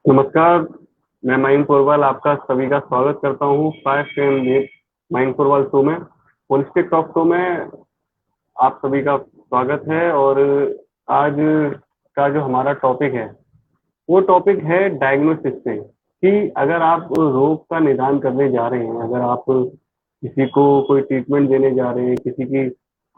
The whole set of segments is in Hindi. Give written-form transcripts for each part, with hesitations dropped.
नमस्कार। मैं मयंक पुरवाल आपका सभी का स्वागत करता हूँ 5 AM मयंक पुरवाल शो में। होलिस्टिक टॉक शो में आप सभी का स्वागत है। और आज का जो हमारा टॉपिक है वो टॉपिक है डायग्नोसिस पे, कि अगर आप रोग का निदान करने जा रहे हैं, अगर आप किसी को कोई ट्रीटमेंट देने जा रहे हैं, किसी की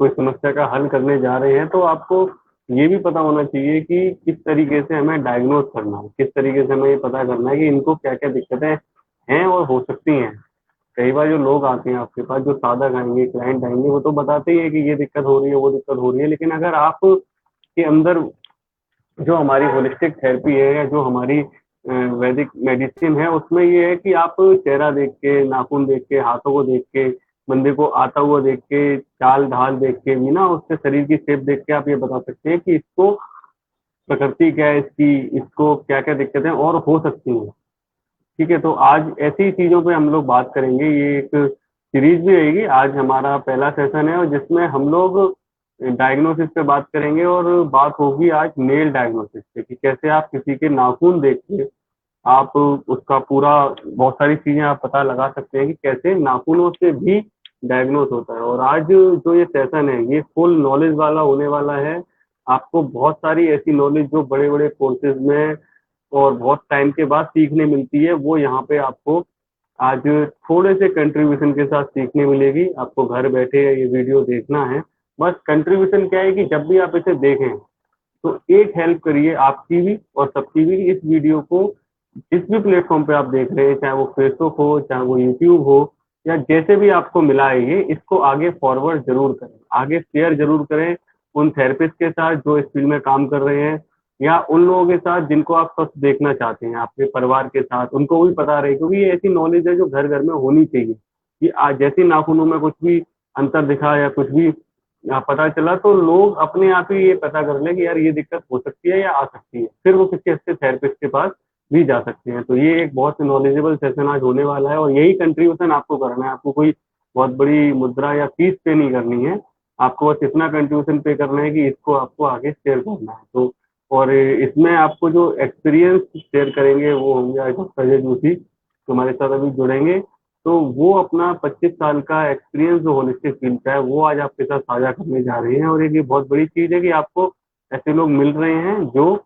कोई समस्या का हल करने जा रहे हैं, तो आपको ये भी पता होना चाहिए कि किस तरीके से हमें डायग्नोज करना है, किस तरीके से हमें ये पता करना है कि इनको क्या क्या दिक्कतें हैं और हो सकती हैं। कई बार जो लोग आते हैं आपके पास, जो साधक आएंगे, क्लाइंट आएंगे, वो तो बताते ही है कि ये दिक्कत हो रही है, वो दिक्कत हो रही है, लेकिन अगर आप के अंदर जो हमारी होलिस्टिक थेरेपी है या जो हमारी वैदिक मेडिसिन है, उसमें ये है कि आप चेहरा देख के, नाखून देख के, हाथों को देख के, बंदे को आता हुआ देख के, चाल ढाल देख के भी ना, उसके शरीर की शेप देख के आप ये बता सकते हैं कि इसको प्रकृति क्या है इसकी, इसको क्या क्या दिक्कतें और हो सकती हैं। ठीक है, तो आज ऐसी चीजों पे हम लोग बात करेंगे। ये एक सीरीज भी रहेगी। आज हमारा पहला सेशन है और जिसमें हम लोग डायग्नोसिस पे बात करेंगे, और बात होगी आज नेल डायग्नोसिस पे, कि कैसे आप किसी के नाखून देख के आप उसका पूरा बहुत सारी चीजें आप पता लगा सकते हैं कि कैसे नाखूनों से भी डायग्नोस होता है। और आज जो ये सेशन है ये फुल नॉलेज वाला होने वाला है। आपको बहुत सारी ऐसी नॉलेज जो बड़े बड़े कोर्सेज में और बहुत टाइम के बाद सीखने मिलती है, वो यहाँ पे आपको आज थोड़े से कंट्रीब्यूशन के साथ सीखने मिलेगी। आपको घर बैठे ये वीडियो देखना है। बस कंट्रीब्यूशन क्या है कि जब भी आप इसे देखें तो एक हेल्प करिए आपकी भी और सबकी भी। इस वीडियो को जिस भी प्लेटफॉर्म पे आप देख रहे हैं, चाहे वो फेसबुक हो, चाहे वो यूट्यूब हो, या जैसे भी आपको मिला है, ये इसको आगे फॉरवर्ड जरूर करें, आगे शेयर जरूर करें उन थेरेपिस्ट के साथ जो इस फील्ड में काम कर रहे हैं, या उन लोगों के साथ जिनको आप स्वस्थ देखना चाहते हैं, आपके परिवार के साथ, उनको भी पता रहे। क्योंकि ये ऐसी नॉलेज है जो घर घर में होनी चाहिए, कि आज जैसे नाखूनों में कुछ भी अंतर दिखा या कुछ भी पता चला, तो लोग अपने आप ही ये पता कर लें कि यार ये दिक्कत हो सकती है या आ सकती है, फिर वो किसी अच्छे थेरेपिस्ट के पास भी जा सकते हैं। तो ये एक बहुत नॉलेजेबल सेशन आज होने वाला है, और यही कंट्रीब्यूशन आपको करना है। आपको कोई बहुत बड़ी मुद्रा या फीस पे नहीं करनी है, आपको बस इतना कंट्रीब्यूशन पे करना है कि इसको आपको आगे शेयर करना है। तो और इसमें आपको जो एक्सपीरियंस शेयर करेंगे वो होंगे आज संजय जोशी, जो हमारे साथ अभी जुड़ेंगे। तो वो अपना 25 साल का एक्सपीरियंस जो होलिस्टिक फील्ड का है वो आज आपके साथ साझा करने जा रहे हैं। और एक ये बहुत बड़ी चीज है कि आपको ऐसे लोग मिल रहे हैं जो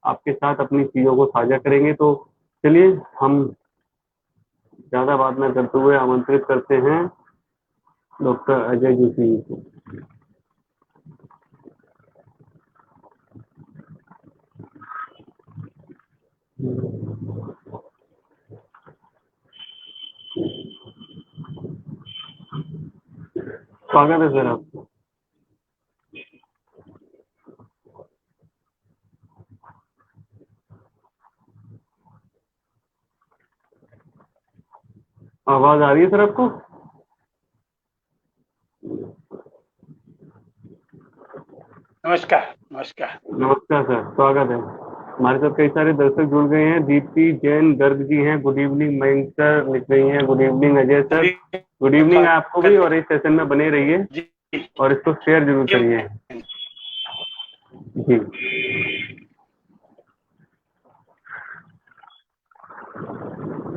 आपके साथ अपनी चीजों को साझा करेंगे। तो चलिए, हम ज्यादा बात न करते हुए आमंत्रित करते हैं डॉक्टर अजय जोशी जी को। स्वागत है सर आपका। आवाज आ रही है सर आपको? नमस्कार। नमस्कार। नमस्कार सर, स्वागत है। हमारे साथ कई सारे दर्शक जुड़ गए हैं। दीप्ति जैन गर्ग जी हैं, गुड इवनिंग। मयंक सर लिख रही हैं, गुड इवनिंग। अजय सर, सभी गुड का इवनिंग आपको भी। स्वागत और इस सेशन में बने रहिए है जी। और इसको शेयर जरूर करिए। जी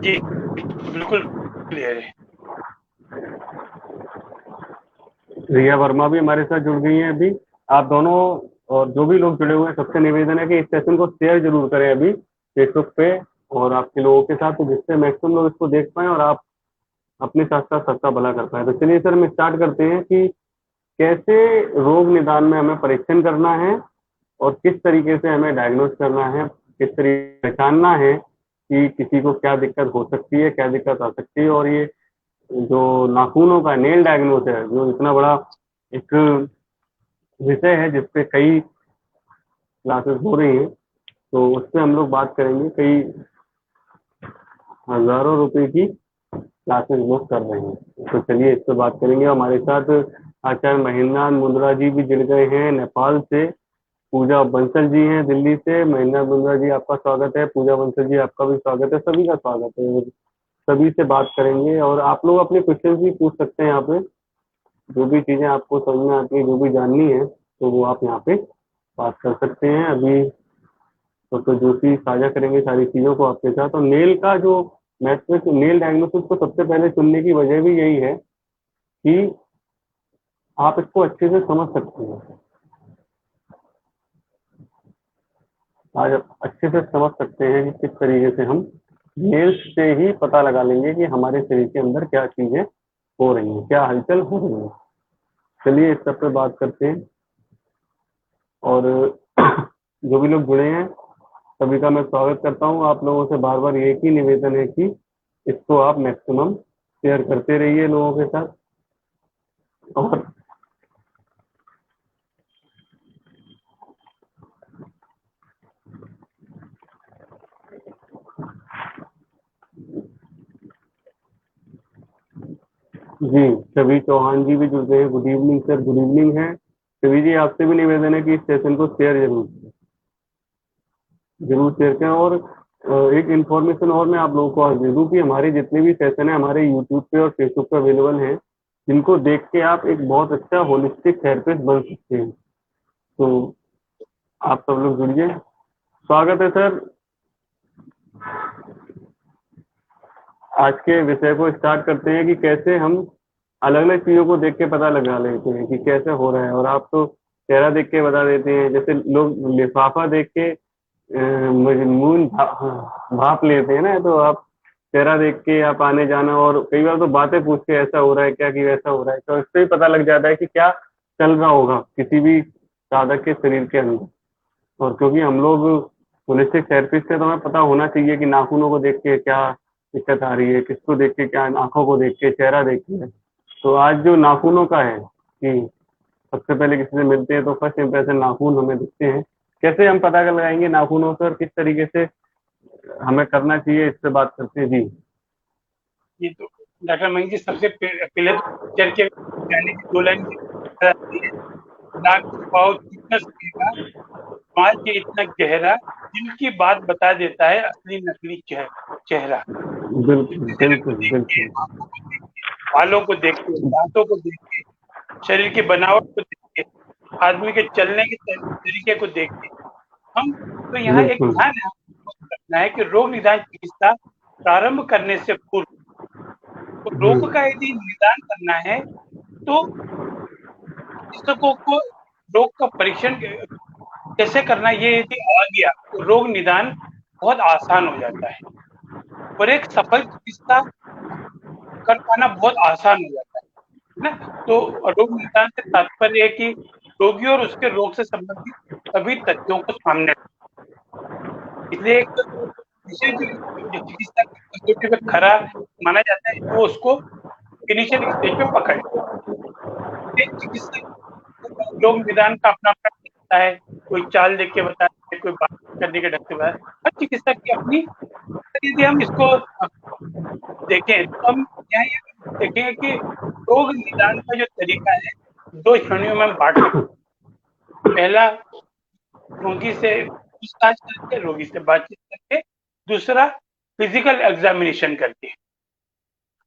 जी बिल्कुल क्लियर है। रिया वर्मा भी हमारे साथ जुड़ गई हैं अभी। आप दोनों और जो भी लोग जुड़े हुए हैं, सबसे निवेदन है कि इस सेशन को शेयर जरूर करें अभी फेसबुक पे और आपके लोगों के साथ, तो जिससे मैक्सिमम लोग इसको देख पाएं और आप अपने साथ साथ सबका भला कर पाए। तो चलिए सर, हम स्टार्ट करते हैं कि कैसे रोग निदान में हमें परीक्षण करना है और किस तरीके से हमें डायग्नोज करना है, किस तरीके से पहचानना है कि किसी को क्या दिक्कत हो सकती है, क्या दिक्कत आ सकती है। और ये जो नाखूनों का नेल डायग्नोस है, जो इतना बड़ा एक विषय है जिसपे कई क्लासेस हो रही हैं, तो उस पर हम लोग बात करेंगे। कई हजारों रुपए की क्लासेस लोग कर रहे हैं, तो चलिए इस पर बात करेंगे। हमारे साथ आचार्य महेंद्र मुंद्रा जी भी जुड़ गए हैं नेपाल से। पूजा बंसल जी हैं दिल्ली से। महेंद्र मुंद्रा जी आपका स्वागत है, पूजा बंसल जी आपका भी स्वागत है, सभी का स्वागत है। सभी से बात करेंगे और आप लोग अपने क्वेश्चन भी पूछ सकते हैं यहाँ पे। जो भी चीजें आपको समझ में आती है, जो भी जाननी है, तो वो आप यहाँ पे बात कर सकते हैं। अभी डॉक्टर जोशी साझा करेंगे सारी चीज़ों को आपके साथ। और नेल का जो मैट्रिक्स, नेल डायग्नोसिस को सबसे पहले चुनने की वजह भी यही है कि आप इसको अच्छे से समझ सकते हैं। आज आप अच्छे से समझ सकते हैं कि किस तरीके से हम नेल्स से ही पता लगा लेंगे कि हमारे शरीर के अंदर क्या चीजें हो रही हैं, क्या हलचल हो रही है। चलिए इस सब पे बात करते हैं। और जो भी लोग जुड़े हैं सभी का मैं स्वागत करता हूँ। आप लोगों से बार बार एक ही निवेदन है कि इसको आप मैक्सिमम शेयर करते रहिए लोगों के साथ। और जी, छवि चौहान जी भी जुड़ते हैं। Good evening sir, good evening है। छवि जी, आपसे भी निवेदन है कि इस सेशन को शेयर जरूर शेयर करें। और एक इन्फॉर्मेशन और मैं आप लोगों को आज दे दूं कि हमारे जितने भी सेशन है हमारे यूट्यूब पे और फेसबुक पे अवेलेबल हैं, जिनको देख के आप एक बहुत अच्छा होलिस्टिक थेरेपिस्ट बन सकते हैं। तो आप सब लोग जुड़िए। स्वागत है सर। आज के विषय को स्टार्ट करते हैं कि कैसे हम अलग अलग चीजों को देख के पता लगा लेते हैं कि कैसे हो रहा है। और आप तो चेहरा देख के बता देते हैं, जैसे लोग लिफाफा देख के मजमून भाप लेते हैं ना, तो आप चेहरा देख के आप आने जाना और कई बार तो बातें पूछ के ऐसा हो रहा है क्या कि वैसा हो रहा है, तो इससे ही पता लग जाता है कि क्या चल रहा होगा किसी भी साधक के शरीर के अंदर। और क्योंकि हम लोग होलिस्टिक थेरेपिस्ट है तो हमें पता होना चाहिए कि नाखूनों को देख के क्या दिक्कत आ रही है, किसको देख के क्या, आंखों को देख के, चेहरा देख के। तो आज जो नाखूनों का है कि सबसे पहले किसी से मिलते हैं तो फर्स्ट इंप्रेशन नाखून हमें दिखते हैं। कैसे हम पता कर लगाएंगे नाखूनों से और किस तरीके से हमें करना चाहिए, इस पे बात करते हैं जी। ये तो डॉक्टर मयंक जी, सबसे पहले तो पिक्चर के जाने की 2 लाइन नाक छुपाओ कितना सकेगा, समाज के इतना गहरा, दिल की बात बता देता है असली नकली चेहरा। बिल्कुल चेहरे को बिल्कुल देख के, बिल्कुल। आंखों को देख के, बालों को देख के, दांतों को देख के, शरीर की बनावट को देख के, आदमी के चलने के तरीके को देख के हम तो यहाँ एक बिल्कुल। ध्यान रखना है कि रोग निदान चिकित्सा प्रारंभ करने से पूर्व तो रोग का यदि निदान करना है तो चिकित्सकों को रोग का परीक्षण कैसे करना है ये यदि आ गया तो रोग निदान बहुत आसान हो जाता है और एक सफल चिकित्सा कर पाना बहुत आसान हो जाता है ना। तो रोग निदान से तात्पर्य है कि रोगी और उसके रोग से संबंधित सभी तथ्यों को सामने, इसलिए एक विषय जो चिकित्सा की कसौटी पे खरा माना जाता है वो उसको इनिशियल स्टेज पे पकड़ एक चिकित्सक रोग निदान का अपना अपना तरीका है। कोई चाल देख के बताता है, कोई बात करने के ढंग से बताता है। हर चिकित्सक की अपनी, यदि हम इसको देखें तो हम यहाँ ये देखेंगे कि रोग निदान का जो तरीका है 2 श्रेणियों में हम बांट सकते हैं। पहला, रोगी से पूछताछ करके, रोगी से बातचीत करके। दूसरा, फिजिकल एग्जामिनेशन करके।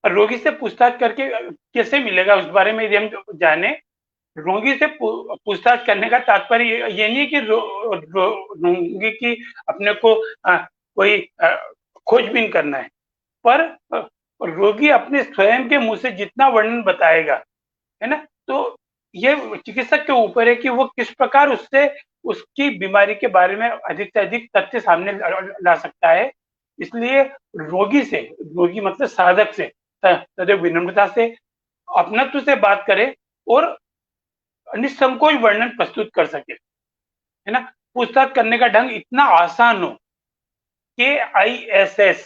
और रोगी से पूछताछ करके कैसे मिलेगा उस बारे में यदि हम जाने, रोगी से पूछताछ करने का तात्पर्य ये नहीं कि रोगी की अपने को कोई खोजबीन करना है, पर रोगी अपने स्वयं के मुंह से जितना वर्णन बताएगा, है ना, तो ये चिकित्सक के ऊपर है कि वो किस प्रकार उससे उसकी बीमारी के बारे में अधिक से अधिक तथ्य सामने ला सकता है। इसलिए रोगी मतलब साधक से सदैव विनम्रता से, अपनत्व से बात करे और निसंकोच वर्णन प्रस्तुत कर सके, है ना। पूछताछ करने का ढंग इतना आसान हो, KISS,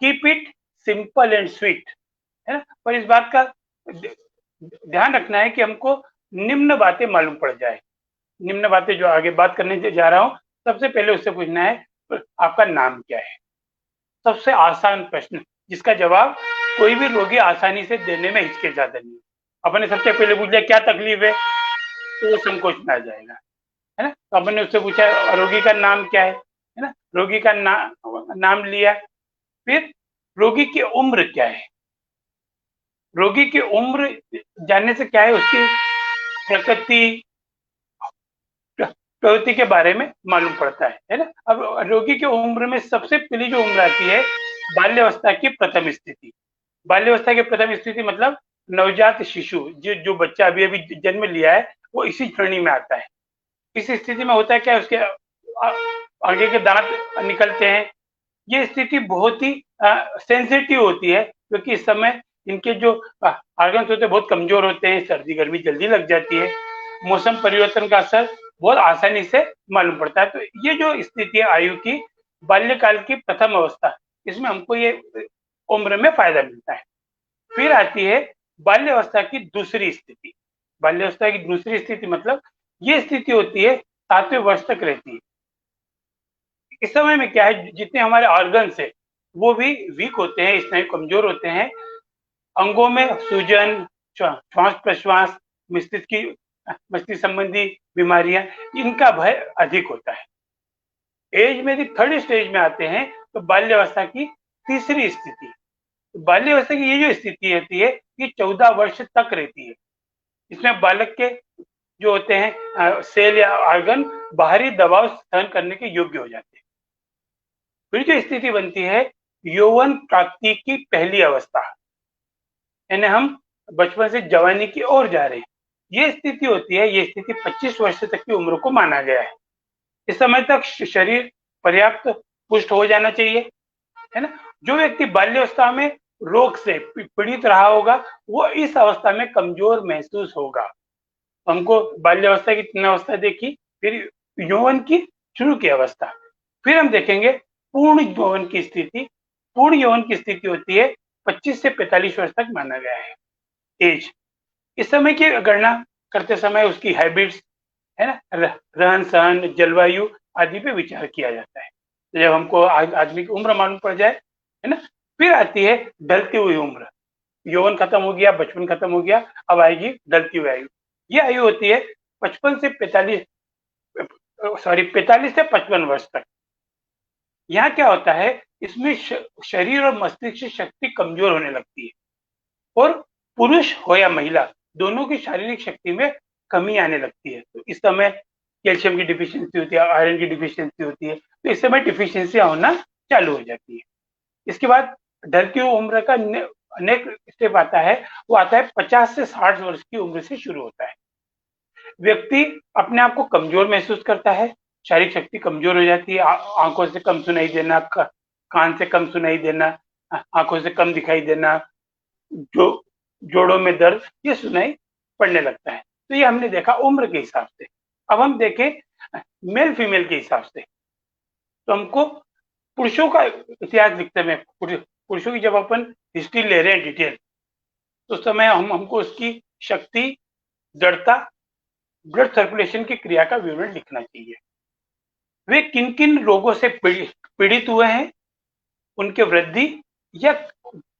keep it simple and sweet, है ना। पर इस बात का ध्यान रखना है कि हमको निम्न बातें मालूम पड़ जाए। निम्न बातें जो आगे बात करने जा रहा हूं, सबसे पहले उससे पूछना है आपका नाम क्या है। सबसे आसान प्रश्न जिसका जवाब कोई भी रोगी आसानी से देने में हिचकिचाता नहीं। अपने सबसे पहले पूछ लिया क्या तकलीफ है, तो वो संकोच में आ जाएगा, है ना। तो अपन ने उससे पूछा रोगी का नाम क्या है ना, रोगी का नाम लिया। फिर रोगी की उम्र क्या है, रोगी की उम्र जानने से क्या है, उसकी प्रकृति, प्रवृत्ति के बारे में मालूम पड़ता है ना। अब रोगी की उम्र में सबसे पहली जो उम्र आती है बाल्यावस्था की प्रथम स्थिति। बाल्यावस्था की प्रथम स्थिति मतलब नवजात शिशु, जो बच्चा अभी अभी जन्म लिया है, वो इसी श्रेणी में आता है। इस स्थिति में होता है क्या, उसके आगे के दांत निकलते हैं। ये स्थिति बहुत ही सेंसिटिव होती है, क्योंकि इस समय इनके जो ऑर्गन्स होते हैं बहुत कमजोर होते हैं, सर्दी गर्मी जल्दी लग जाती है, मौसम परिवर्तन का असर बहुत आसानी से मालूम पड़ता है। तो ये जो स्थिति है आयु की, बाल्यकाल की प्रथम अवस्था, इसमें हमको ये उम्र में फायदा मिलता है। फिर आती है बाल्यावस्था की दूसरी स्थिति। बाल्यावस्था की दूसरी स्थिति मतलब ये स्थिति होती है 7वें वर्ष तक रहती है। इस समय में क्या है, जितने हमारे ऑर्गन्स है वो भी वीक होते हैं, स्नायु कमजोर होते हैं, अंगों में सूजन, श्वास प्रश्वास, मस्तिष्क संबंधी बीमारियां, इनका भय अधिक होता है। एज में यदि थर्ड स्टेज में आते हैं तो बाल्यावस्था की तीसरी स्थिति। बाल्यावस्था की ये जो स्थिति रहती है ये 14 वर्ष तक रहती है। इसमें बालक के जो होते हैं सेल या ऑर्गन बाहरी दबाव सहन करने के योग्य हो जाते हैं। फिर जो स्थिति बनती है यौवन प्राप्ति की पहली अवस्था, यानी हम बचपन से जवानी की ओर जा रहे हैं, ये स्थिति होती है। ये स्थिति 25 वर्ष तक की उम्र को माना गया है। इस समय तक शरीर पर्याप्त पुष्ट हो जाना चाहिए, है ना। जो व्यक्ति बाल्यावस्था में रोग से पीड़ित रहा होगा वो इस अवस्था में कमजोर महसूस होगा। हमको बाल्यावस्था की 3 अवस्था देखी, फिर यौवन की शुरू की अवस्था, फिर हम देखेंगे पूर्ण यौवन की स्थिति। पूर्ण यौवन की स्थिति होती है 25 से 45 वर्ष तक माना गया है एज। इस समय की गणना करते समय उसकी हैबिट्स, है ना, रहन सहन, जलवायु आदि पे विचार किया जाता है। तो जब हमको आदमी की उम्र मालूम पड़ जाए, है ना, फिर आती है ढलती हुई उम्र। यौवन खत्म हो गया, बचपन खत्म हो गया, अब आएगी ढलती हुई आयु। ये आयु होती है 45 से 55 वर्ष तक। यहाँ क्या होता है, इसमें शरीर और मस्तिष्क शक्ति कमजोर होने लगती है, और पुरुष हो या महिला दोनों की शारीरिक शक्ति में कमी आने लगती है। तो इस समय कैल्शियम की डिफिशियंसी होती है, आयरन की डिफिशियंसी होती है, तो इस समय डिफिशियंसियां होना चालू हो जाती है। इसके बाद ढलती हुई उम्र का नेक्स्ट स्टेप आता है, वो आता है 50 से 60 वर्ष की उम्र से शुरू होता है। व्यक्ति अपने आप को कमजोर महसूस करता है, शारीरिक शक्ति कमजोर हो जाती है, आंखों से कम सुनाई देना, कान से कम सुनाई देना, आंखों से कम दिखाई देना, जो जोड़ों में दर्द, ये सुनाई पड़ने लगता है। तो ये हमने देखा उम्र के हिसाब से। अब हम देखें मेल फीमेल के हिसाब से, तो हमको पुरुषों का इतिहास लिखते में, पुरुषों की जब अपन हिस्ट्री ले रहे हैं डिटेल, तो उस समय हमको उसकी शक्ति, दृढ़ता, ब्लड सर्कुलेशन की क्रिया का विवरण लिखना चाहिए। वे किन किन रोगों से पीड़ित हुए हैं, उनके वृद्धि या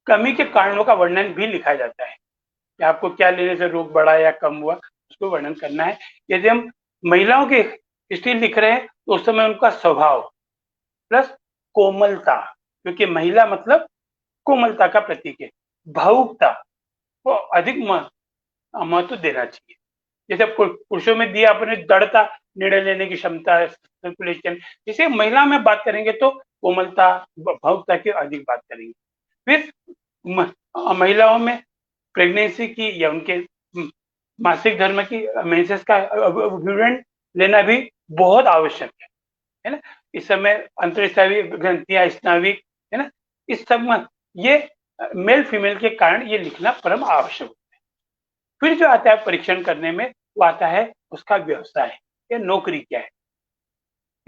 कमी के कारणों का वर्णन भी लिखा जाता है कि आपको क्या लेने से रोग बढ़ा या कम हुआ, उसको वर्णन करना है। यदि हम महिलाओं की हिस्ट्री लिख रहे हैं तो उस समय उनका स्वभाव प्लस कोमलता, क्योंकि महिला मतलब कोमलता का प्रतीक है, भावुकता को अधिक महत्व देना चाहिए। जैसे पुरुषों में दिया अपने दृढ़ता, निर्णय लेने की क्षमता, सर्कुलेशन, जैसे महिला में बात करेंगे तो कोमलता, भावुकता की अधिक बात करेंगे। फिर महिलाओं में प्रेगनेंसी की या उनके मासिक धर्म की, मेंसेस का विवरण लेना भी बहुत आवश्यक है ना। इस समय अंतरस्रावी ग्रंथियां, स्नाविक, है ना, इस सब में ये मेल फीमेल के कारण ये लिखना परम आवश्यक होता है। फिर जो आता है परीक्षण करने में, वो आता है उसका व्यवसाय या नौकरी क्या है।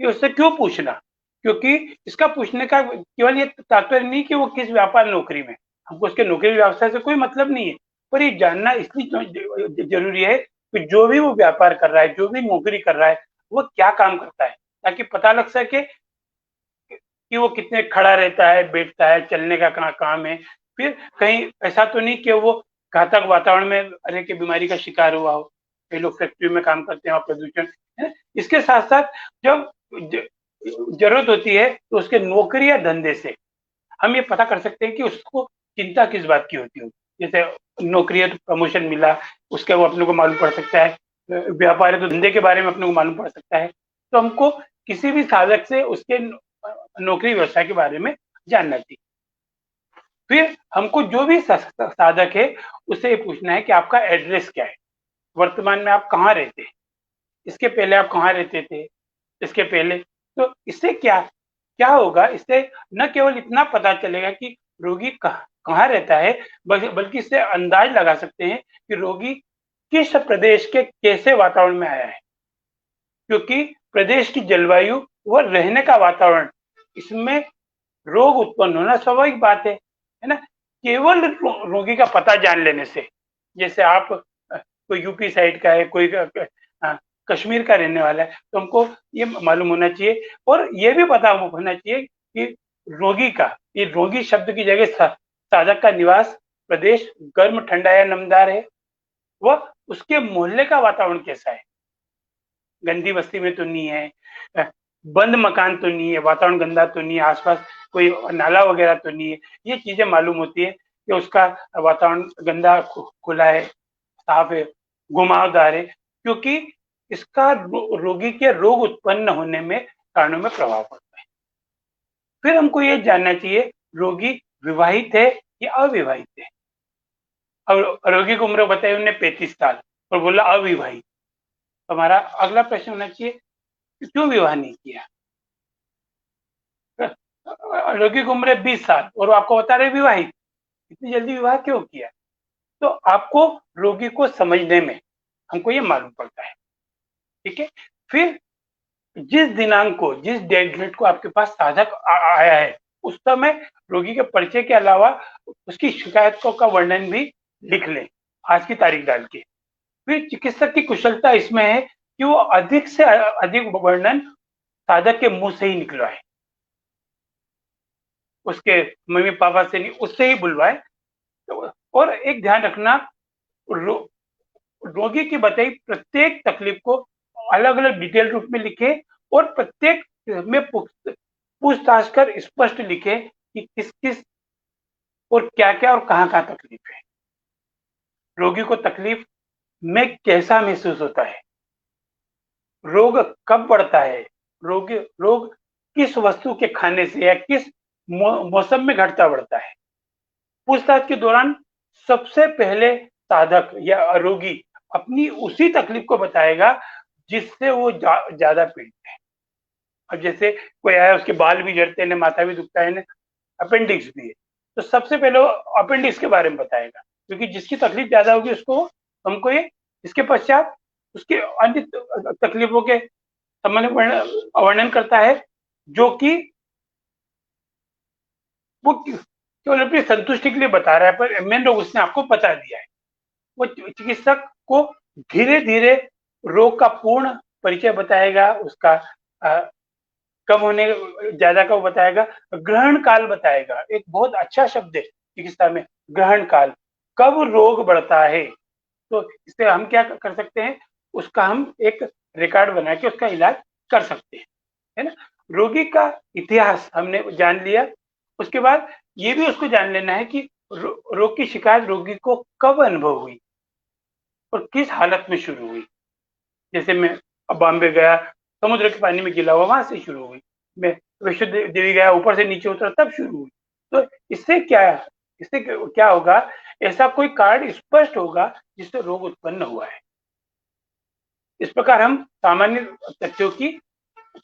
ये उससे क्यों पूछना, क्योंकि इसका पूछने का केवल ये तात्पर्य नहीं कि वो किस व्यापार नौकरी में, हमको उसके नौकरी व्यवसाय से कोई मतलब नहीं है, पर ये जानना इसलिए जरूरी है कि जो भी वो व्यापार कर रहा है, जो भी नौकरी कर रहा है, वो क्या काम करता है, ताकि पता लग सके कि वो कितने खड़ा रहता है, बैठता है, चलने का काम है। फिर कहीं ऐसा तो नहीं कि वो घातक वातावरण में रहने की बीमारी का शिकार हुआ हो। कई लोग फैक्ट्री में काम करते हैं और प्रदूषण है। इसके साथ साथ जब जरूरत होती है तो उसके नौकरी या धंधे से हम ये पता कर सकते हैं कि उसको चिंता किस बात की होती है। जैसे नौकरी है तो प्रमोशन मिला, उसका वो अपने को मालूम पड़ सकता है, व्यापार है तो धंधे के बारे में अपने को मालूम पड़ सकता है। तो हमको किसी भी साधक से उसके नौकरी व्यवसाय के बारे में जानना चाहिए। फिर हमको जो भी साधक है उससे ये पूछना है कि आपका एड्रेस क्या है, वर्तमान में आप कहाँ रहते हैं, इसके पहले आप कहाँ रहते थे, इसके पहले। तो इससे क्या क्या होगा, इससे न केवल इतना पता चलेगा कि रोगी कहाँ रहता है, बल्कि इससे अंदाज लगा सकते हैं कि रोगी किस प्रदेश के कैसे वातावरण में आया है, क्योंकि प्रदेश की जलवायु व रहने का वातावरण, इसमें रोग उत्पन्न होना स्वाभाविक बात है ना। केवल रोगी का पता जान लेने से, जैसे आप कोई यूपी साइड का है, कोई कश्मीर का रहने वाला है, तो हमको ये मालूम होना चाहिए और ये भी पता होना चाहिए कि रोगी का, ये रोगी शब्द की जगह साधक का निवास प्रदेश गर्म, ठंडा या नमदार है, वह उसके मोहल्ले का वातावरण कैसा है, गंदी बस्ती में तो नहीं है, बंद मकान तो नहीं है, वातावरण गंदा तो नहीं है, आसपास कोई नाला वगैरह तो नहीं है। ये चीजें मालूम होती है कि उसका वातावरण गंदा खुला है, साफ है, घुमावदार है, क्योंकि इसका रोगी के रोग उत्पन्न होने में कारणों में प्रभाव पड़ता है। फिर हमको ये जानना चाहिए रोगी विवाहित है या अविवाहित है। अब रोगी की उम्र बताई उन्होंने 35 साल और बोला अविवाहित, तो हमारा अगला प्रश्न होना चाहिए कि क्यों विवाह नहीं किया। रोगी की उम्र 20 साल और वो आपको बता रहे विवाहित, इतनी जल्दी विवाह क्यों किया। तो आपको रोगी को समझने में हमको ये मालूम पड़ता है, ठीक है। फिर जिस दिनांक को, जिस डेट को आपके पास साधक आया है, उस समय रोगी के परिचय के अलावा उसकी शिकायतों का वर्णन भी लिख लें, आज की तारीख डाल के। फिर चिकित्सक की कुशलता इसमें है कि वो अधिक से अधिक वर्णन साधक के मुंह से ही निकलवाए, उसके मम्मी पापा से नहीं, उससे ही बुलवाए। तो और एक ध्यान रखना, रोगी की बताई प्रत्येक तकलीफ को अलग अलग डिटेल रूप में लिखे और प्रत्येक में पूछताछ कर स्पष्ट लिखे कि किस किस और क्या क्या और कहाँ कहाँ तकलीफ है, रोगी को तकलीफ में कैसा महसूस होता है, रोग कब बढ़ता है, रोग किस वस्तु के खाने से या किस मौसम में घटता बढ़ता है। पूछताछ के दौरान सबसे पहले साधक या रोगी अपनी उसी तकलीफ को बताएगा जिससे वो ज्यादा पीड़ित है। अब जैसे कोई आया, उसके बाल भी झड़ते हैं, माथा भी दुखता है, अपेंडिक्स भी है, तो सबसे पहले वो अपेंडिक्स के बारे में बताएगा, क्योंकि जिसकी तकलीफ ज्यादा होगी उसको हमको ये, इसके पश्चात उसके अन्य तकलीफों के संबंध में वर्णन करता है, जो कि वो केवल अपनी संतुष्टि के लिए बता रहा है, पर मेन रोग उसने आपको बता दिया है। वो चिकित्सक को धीरे धीरे रोग का पूर्ण परिचय बताएगा, उसका कम होने ज्यादा का बताएगा, ग्रहण काल बताएगा। एक बहुत अच्छा शब्द है चिकित्सा में, ग्रहण काल, कब रोग बढ़ता है। तो इससे हम क्या कर सकते हैं, उसका हम एक रिकॉर्ड बना के उसका इलाज कर सकते हैं, है ना। रोगी का इतिहास हमने जान लिया, उसके बाद ये भी उसको जान लेना है कि रोग की शिकायत रोगी को कब अनुभव हुई और किस हालत में शुरू हुई। जैसे मैं बॉम्बे गया, समुद्र के पानी में गिला हुआ, वहां से शुरू हुई, मैं वैष्णो देवी गया, ऊपर से नीचे उतरा, तब शुरू हुई। तो इससे क्या होगा, ऐसा कोई कारण स्पष्ट होगा जिससे रोग उत्पन्न हुआ है। इस प्रकार हम सामान्य तथ्यों की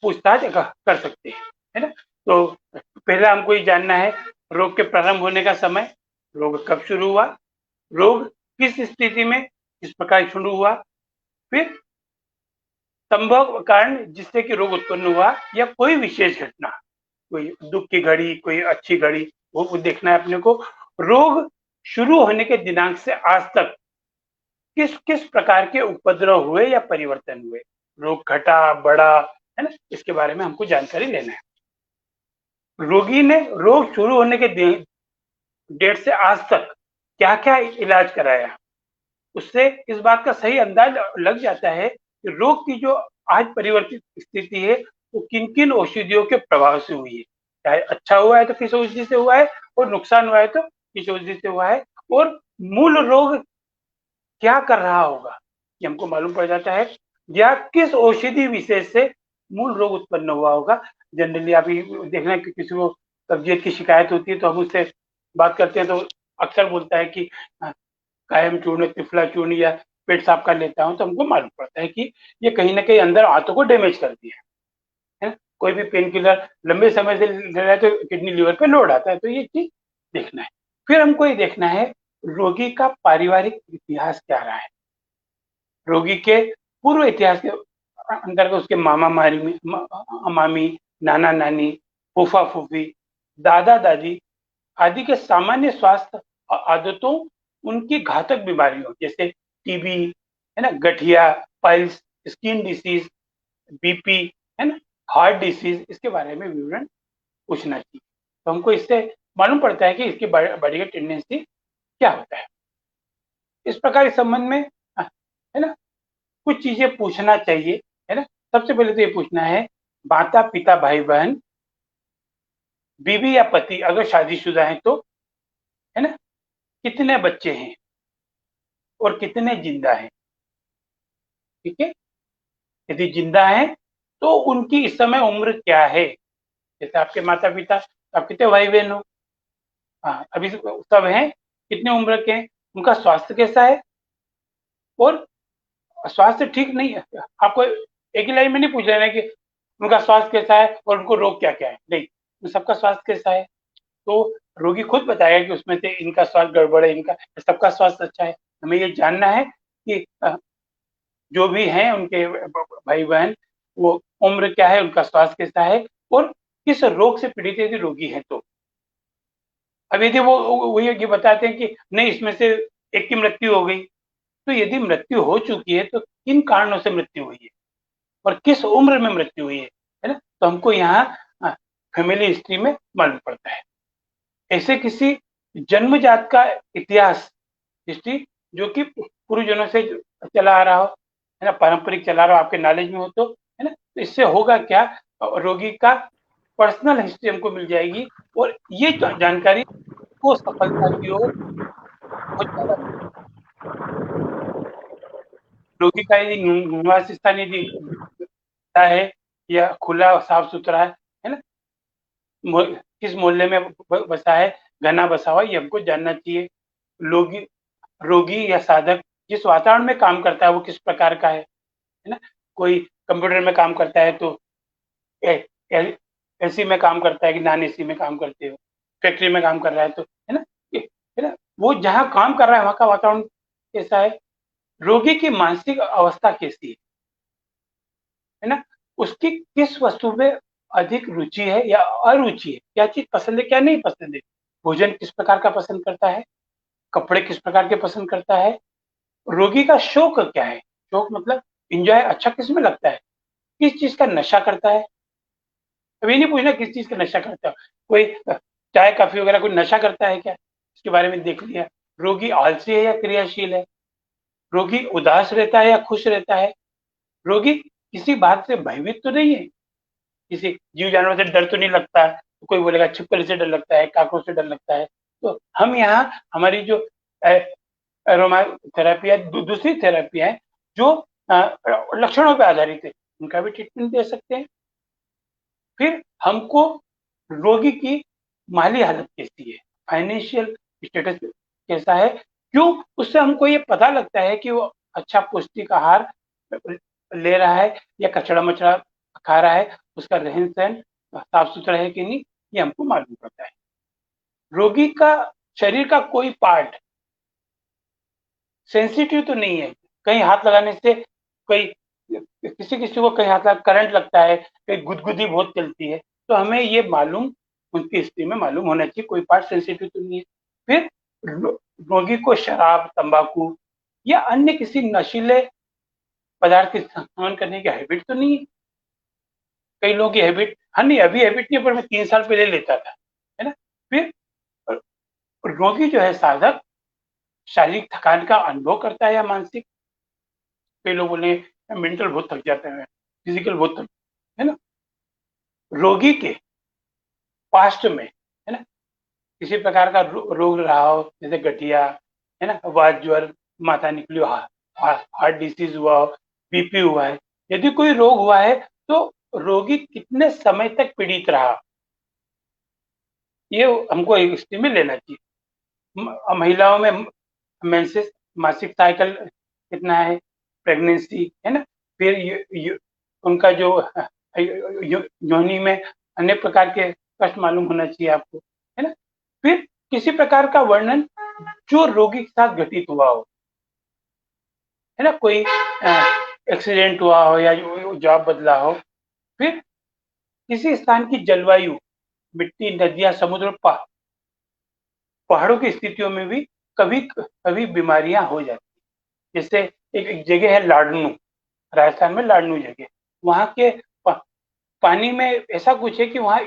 पूछताछ कर सकते हैं, है ना। तो पहला हमको ये जानना है रोग के प्रारंभ होने का समय, रोग कब शुरू हुआ, रोग किस स्थिति में किस प्रकार शुरू हुआ, फिर संभव कारण जिससे कि रोग उत्पन्न हुआ या कोई विशेष घटना, कोई दुख की घड़ी, कोई अच्छी घड़ी, वो देखना है अपने को। रोग शुरू होने के दिनांक से आज तक किस किस प्रकार के उपद्रव हुए या परिवर्तन हुए, रोग घटा बढ़ा, है ना, इसके बारे में हमको जानकारी लेना है। रोगी ने रोग शुरू होने के डेट से आज तक क्या क्या इलाज कराया, उससे इस बात का सही अंदाज लग जाता है कि रोग की जो आज परिवर्तित स्थिति है वो किन किन औषधियों के प्रभाव से हुई है। चाहे अच्छा हुआ है तो किस औषधि से हुआ है, और नुकसान हुआ है तो किस औषधि से हुआ है, और मूल रोग क्या कर रहा होगा ये हमको मालूम पड़ जाता है, या किस औषधि विशेष से मूल रोग उत्पन्न हुआ होगा। जनरली आप ये देखना कि किसी को कब्जियत की शिकायत होती है तो हम उससे बात करते हैं तो अक्सर बोलता है कि कायम चूर्ण, त्रिफला चूर्ण या पेट साफ कर लेता हूँ, तो हमको मालूम पड़ता है कि ये कहीं ना कहीं अंदर आंतों को डैमेज कर दिया है ना। कोई भी पेन किलर लंबे समय से ले रहा है तो किडनी लीवर पे लोड आता है, तो ये चीज देखना है। फिर हमको ये देखना है रोगी का पारिवारिक इतिहास क्या रहा है। रोगी के पूर्व इतिहास के अंतर्गत उसके मामा मामी, नाना नानी, फूफा फूफी, दादा दादी आदि के सामान्य स्वास्थ्य आदतों, उनकी घातक बीमारियों जैसे टीबी है ना, गठिया, पाइल्स, स्किन डिसीज, बीपी है ना, हार्ट डिसीज, इसके बारे में विवरण पूछना चाहिए। तो हमको इससे मालूम पड़ता है कि इसकी बड़ी टेंडेंसी क्या होता है। इस प्रकार इस संबंध में है ना कुछ चीजें पूछना चाहिए, है ना। सबसे पहले तो ये पूछना है माता पिता भाई बहन, बीवी या पति अगर शादीशुदा है तो, है ना, कितने बच्चे हैं और कितने जिंदा हैं। ठीक है, यदि जिंदा है तो उनकी इस समय उम्र क्या है। जैसे आपके माता पिता, आप कितने भाई बहन हो, हाँ अभी सब हैं, कितने उम्र के हैं, उनका स्वास्थ्य कैसा है, और स्वास्थ्य ठीक नहीं है आपको एक ही लाइन में नहीं पूछ रहे हैं कि उनका स्वास्थ्य कैसा है और उनको रोग क्या क्या है, नहीं, उन सबका स्वास्थ्य कैसा है। तो रोगी खुद बताएगा कि उसमें से इनका स्वास्थ्य गड़बड़ है, इनका, सबका स्वास्थ्य अच्छा है। हमें ये जानना है कि जो भी हैं उनके भाई बहन, वो उम्र क्या है, उनका स्वास्थ्य कैसा है, और किस रोग से पीड़ित यदि रोगी है तो। अब यदि वो ये बताते हैं कि नहीं इसमें से एक की मृत्यु हो गई, तो यदि मृत्यु हो चुकी है तो किन कारणों से मृत्यु हुई है और किस उम्र में मृत्यु हुई है ना, तो हमको यहाँ फैमिली हिस्ट्री में मालूम पड़ता है। ऐसे किसी जन्मजात का इतिहास, हिस्ट्री, जो कि पूर्वजनों से चला आ रहा हो, है ना, पारंपरिक चला रहा हो, आपके नॉलेज में हो तो, है ना, तो इससे होगा क्या, रोगी का पर्सनल हिस्ट्री हमको मिल जाएगी और ये जानकारी को सफलता की ओर बहुत ज्यादा। रोगी का यदि निवास स्थान यदि है या खुला साफ सुथरा है ना, किस मोहल्ले में बसा है, घना बसा हुआ, ये हमको जानना चाहिए। रोगी रोगी या साधक जिस वातावरण में काम करता है वो किस प्रकार का है ना। कोई कंप्यूटर में काम करता है तो एसी में काम करता है कि नॉन एसी में काम करते हो, फैक्ट्री में काम कर रहा है तो, है ना, है ना, वो जहाँ काम कर रहा है वहां का वातावरण कैसा है, रोगी की मानसिक अवस्था कैसी है ना, उसकी किस वस्तु में अधिक रुचि है या अरुचि है, क्या चीज पसंद है क्या नहीं पसंद है, भोजन किस प्रकार का पसंद करता है, कपड़े किस प्रकार के पसंद करता है, रोगी का शौक क्या है, शौक मतलब इंजॉय अच्छा किस में लगता है, किस चीज का नशा करता है। अभी नहीं पूछना किस चीज का नशा करता है, कोई चाय कॉफी वगैरह कोई नशा करता है क्या, इसके बारे में देख लिया। रोगी आलसी है या क्रियाशील है, रोगी उदास रहता है या खुश रहता है, रोगी किसी बात से भयभीत तो नहीं है, किसी जीव जानवर से डर तो नहीं लगता है, तो कोई बोलेगा छिपकली से डर लगता है, काकरोच से डर लगता है। तो हम यहाँ हमारी जो एरोमा थेरेपी है, दूसरी थेरेपी है जो लक्षणों पर आधारित है, उनका भी ट्रीटमेंट दे सकते हैं। फिर हमको रोगी की माली हालत कैसी है, फाइनेंशियल स्टेटस कैसा है, क्यों, उससे हमको ये पता लगता है कि वो अच्छा पौष्टिक आहार ले रहा है या कचड़ा मचड़ा खा रहा है, उसका रहन सहन साफ सुथरा है कि नहीं, ये हमको मालूम पड़ता है। रोगी का शरीर का कोई पार्ट सेंसिटिव तो नहीं है, कहीं हाथ लगाने से कोई, किसी किसी को कहीं हाथ लगा करंट लगता है, कहीं गुदगुदी बहुत चलती है, तो हमें ये मालूम, उनकी स्थिति में मालूम होना चाहिए कोई पार्ट सेंसिटिव तो नहीं है। फिर रोगी को शराब, तंबाकू या अन्य किसी नशीले पदार्थ के सेवन करने की हैबिट तो नहीं है। कई लोगों की हैबिट, हाँ नहीं अभी हैबिट नहीं, पर मैं 3 साल पहले लेता था, है ना। फिर रोगी जो है साधक शारीरिक थकान का अनुभव करता है या मानसिक, कई लोग बोले मेंटल बहुत थक जाते हैं, फिजिकल बहुत थक, है ना। रोगी के पास्ट में, है ना, किसी प्रकार का रोग रहा हो, जैसे गठिया, है ना, वात ज्वर, माथा निकली हो, हार्ट डिसीज हुआ हो, बीपी हुआ है, यदि कोई रोग हुआ है तो रोगी कितने समय तक पीड़ित रहा, ये हमको हिस्ट्री में लेना चाहिए। महिलाओं में मेंसेस, मासिक साइकिल कितना है, प्रेगनेंसी है ना, फिर उनका जो योनि में अन्य प्रकार के कष्ट मालूम होना चाहिए आपको, है ना। फिर किसी प्रकार का वर्णन जो रोगी के साथ घटित हुआ हो, है ना, कोई एक्सीडेंट हुआ हो या जॉब बदला हो, फिर किसी स्थान की जलवायु, मिट्टी, नदियां, समुद्र, पहाड़ों की स्थितियों में भी कभी कभी बीमारियां हो जाती है। जैसे एक जगह है लाडनू, राजस्थान में लाडनू जगह, वहां के पानी में ऐसा कुछ है कि वहाँ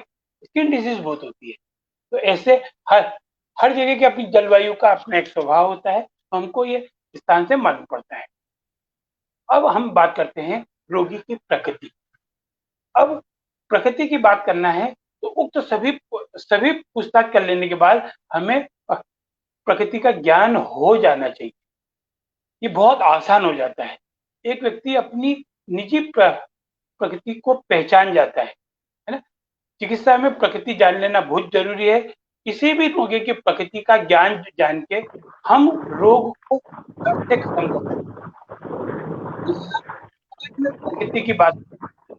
स्किन डिजीज बहुत होती है। तो ऐसे हर हर जगह की अपनी जलवायु का अपना एक स्वभाव होता है, तो हमको ये स्थान से मालूम पड़ता है। अब हम बात करते हैं रोगी की प्रकृति। अब प्रकृति की बात करना है तो उक्त सभी सभी पूछताछ कर लेने के बाद हमें प्रकृति का ज्ञान हो जाना चाहिए। ये बहुत आसान हो जाता है। एक व्यक्ति अपनी निजी प्रकृति को पहचान जाता है ना। चिकित्सा में प्रकृति जान लेना बहुत जरूरी है। किसी भी रोगी की प्रकृति का ज्ञान जान के हम रोग को कैसे खत्म कर सकते हैं। प्रकृति की बात,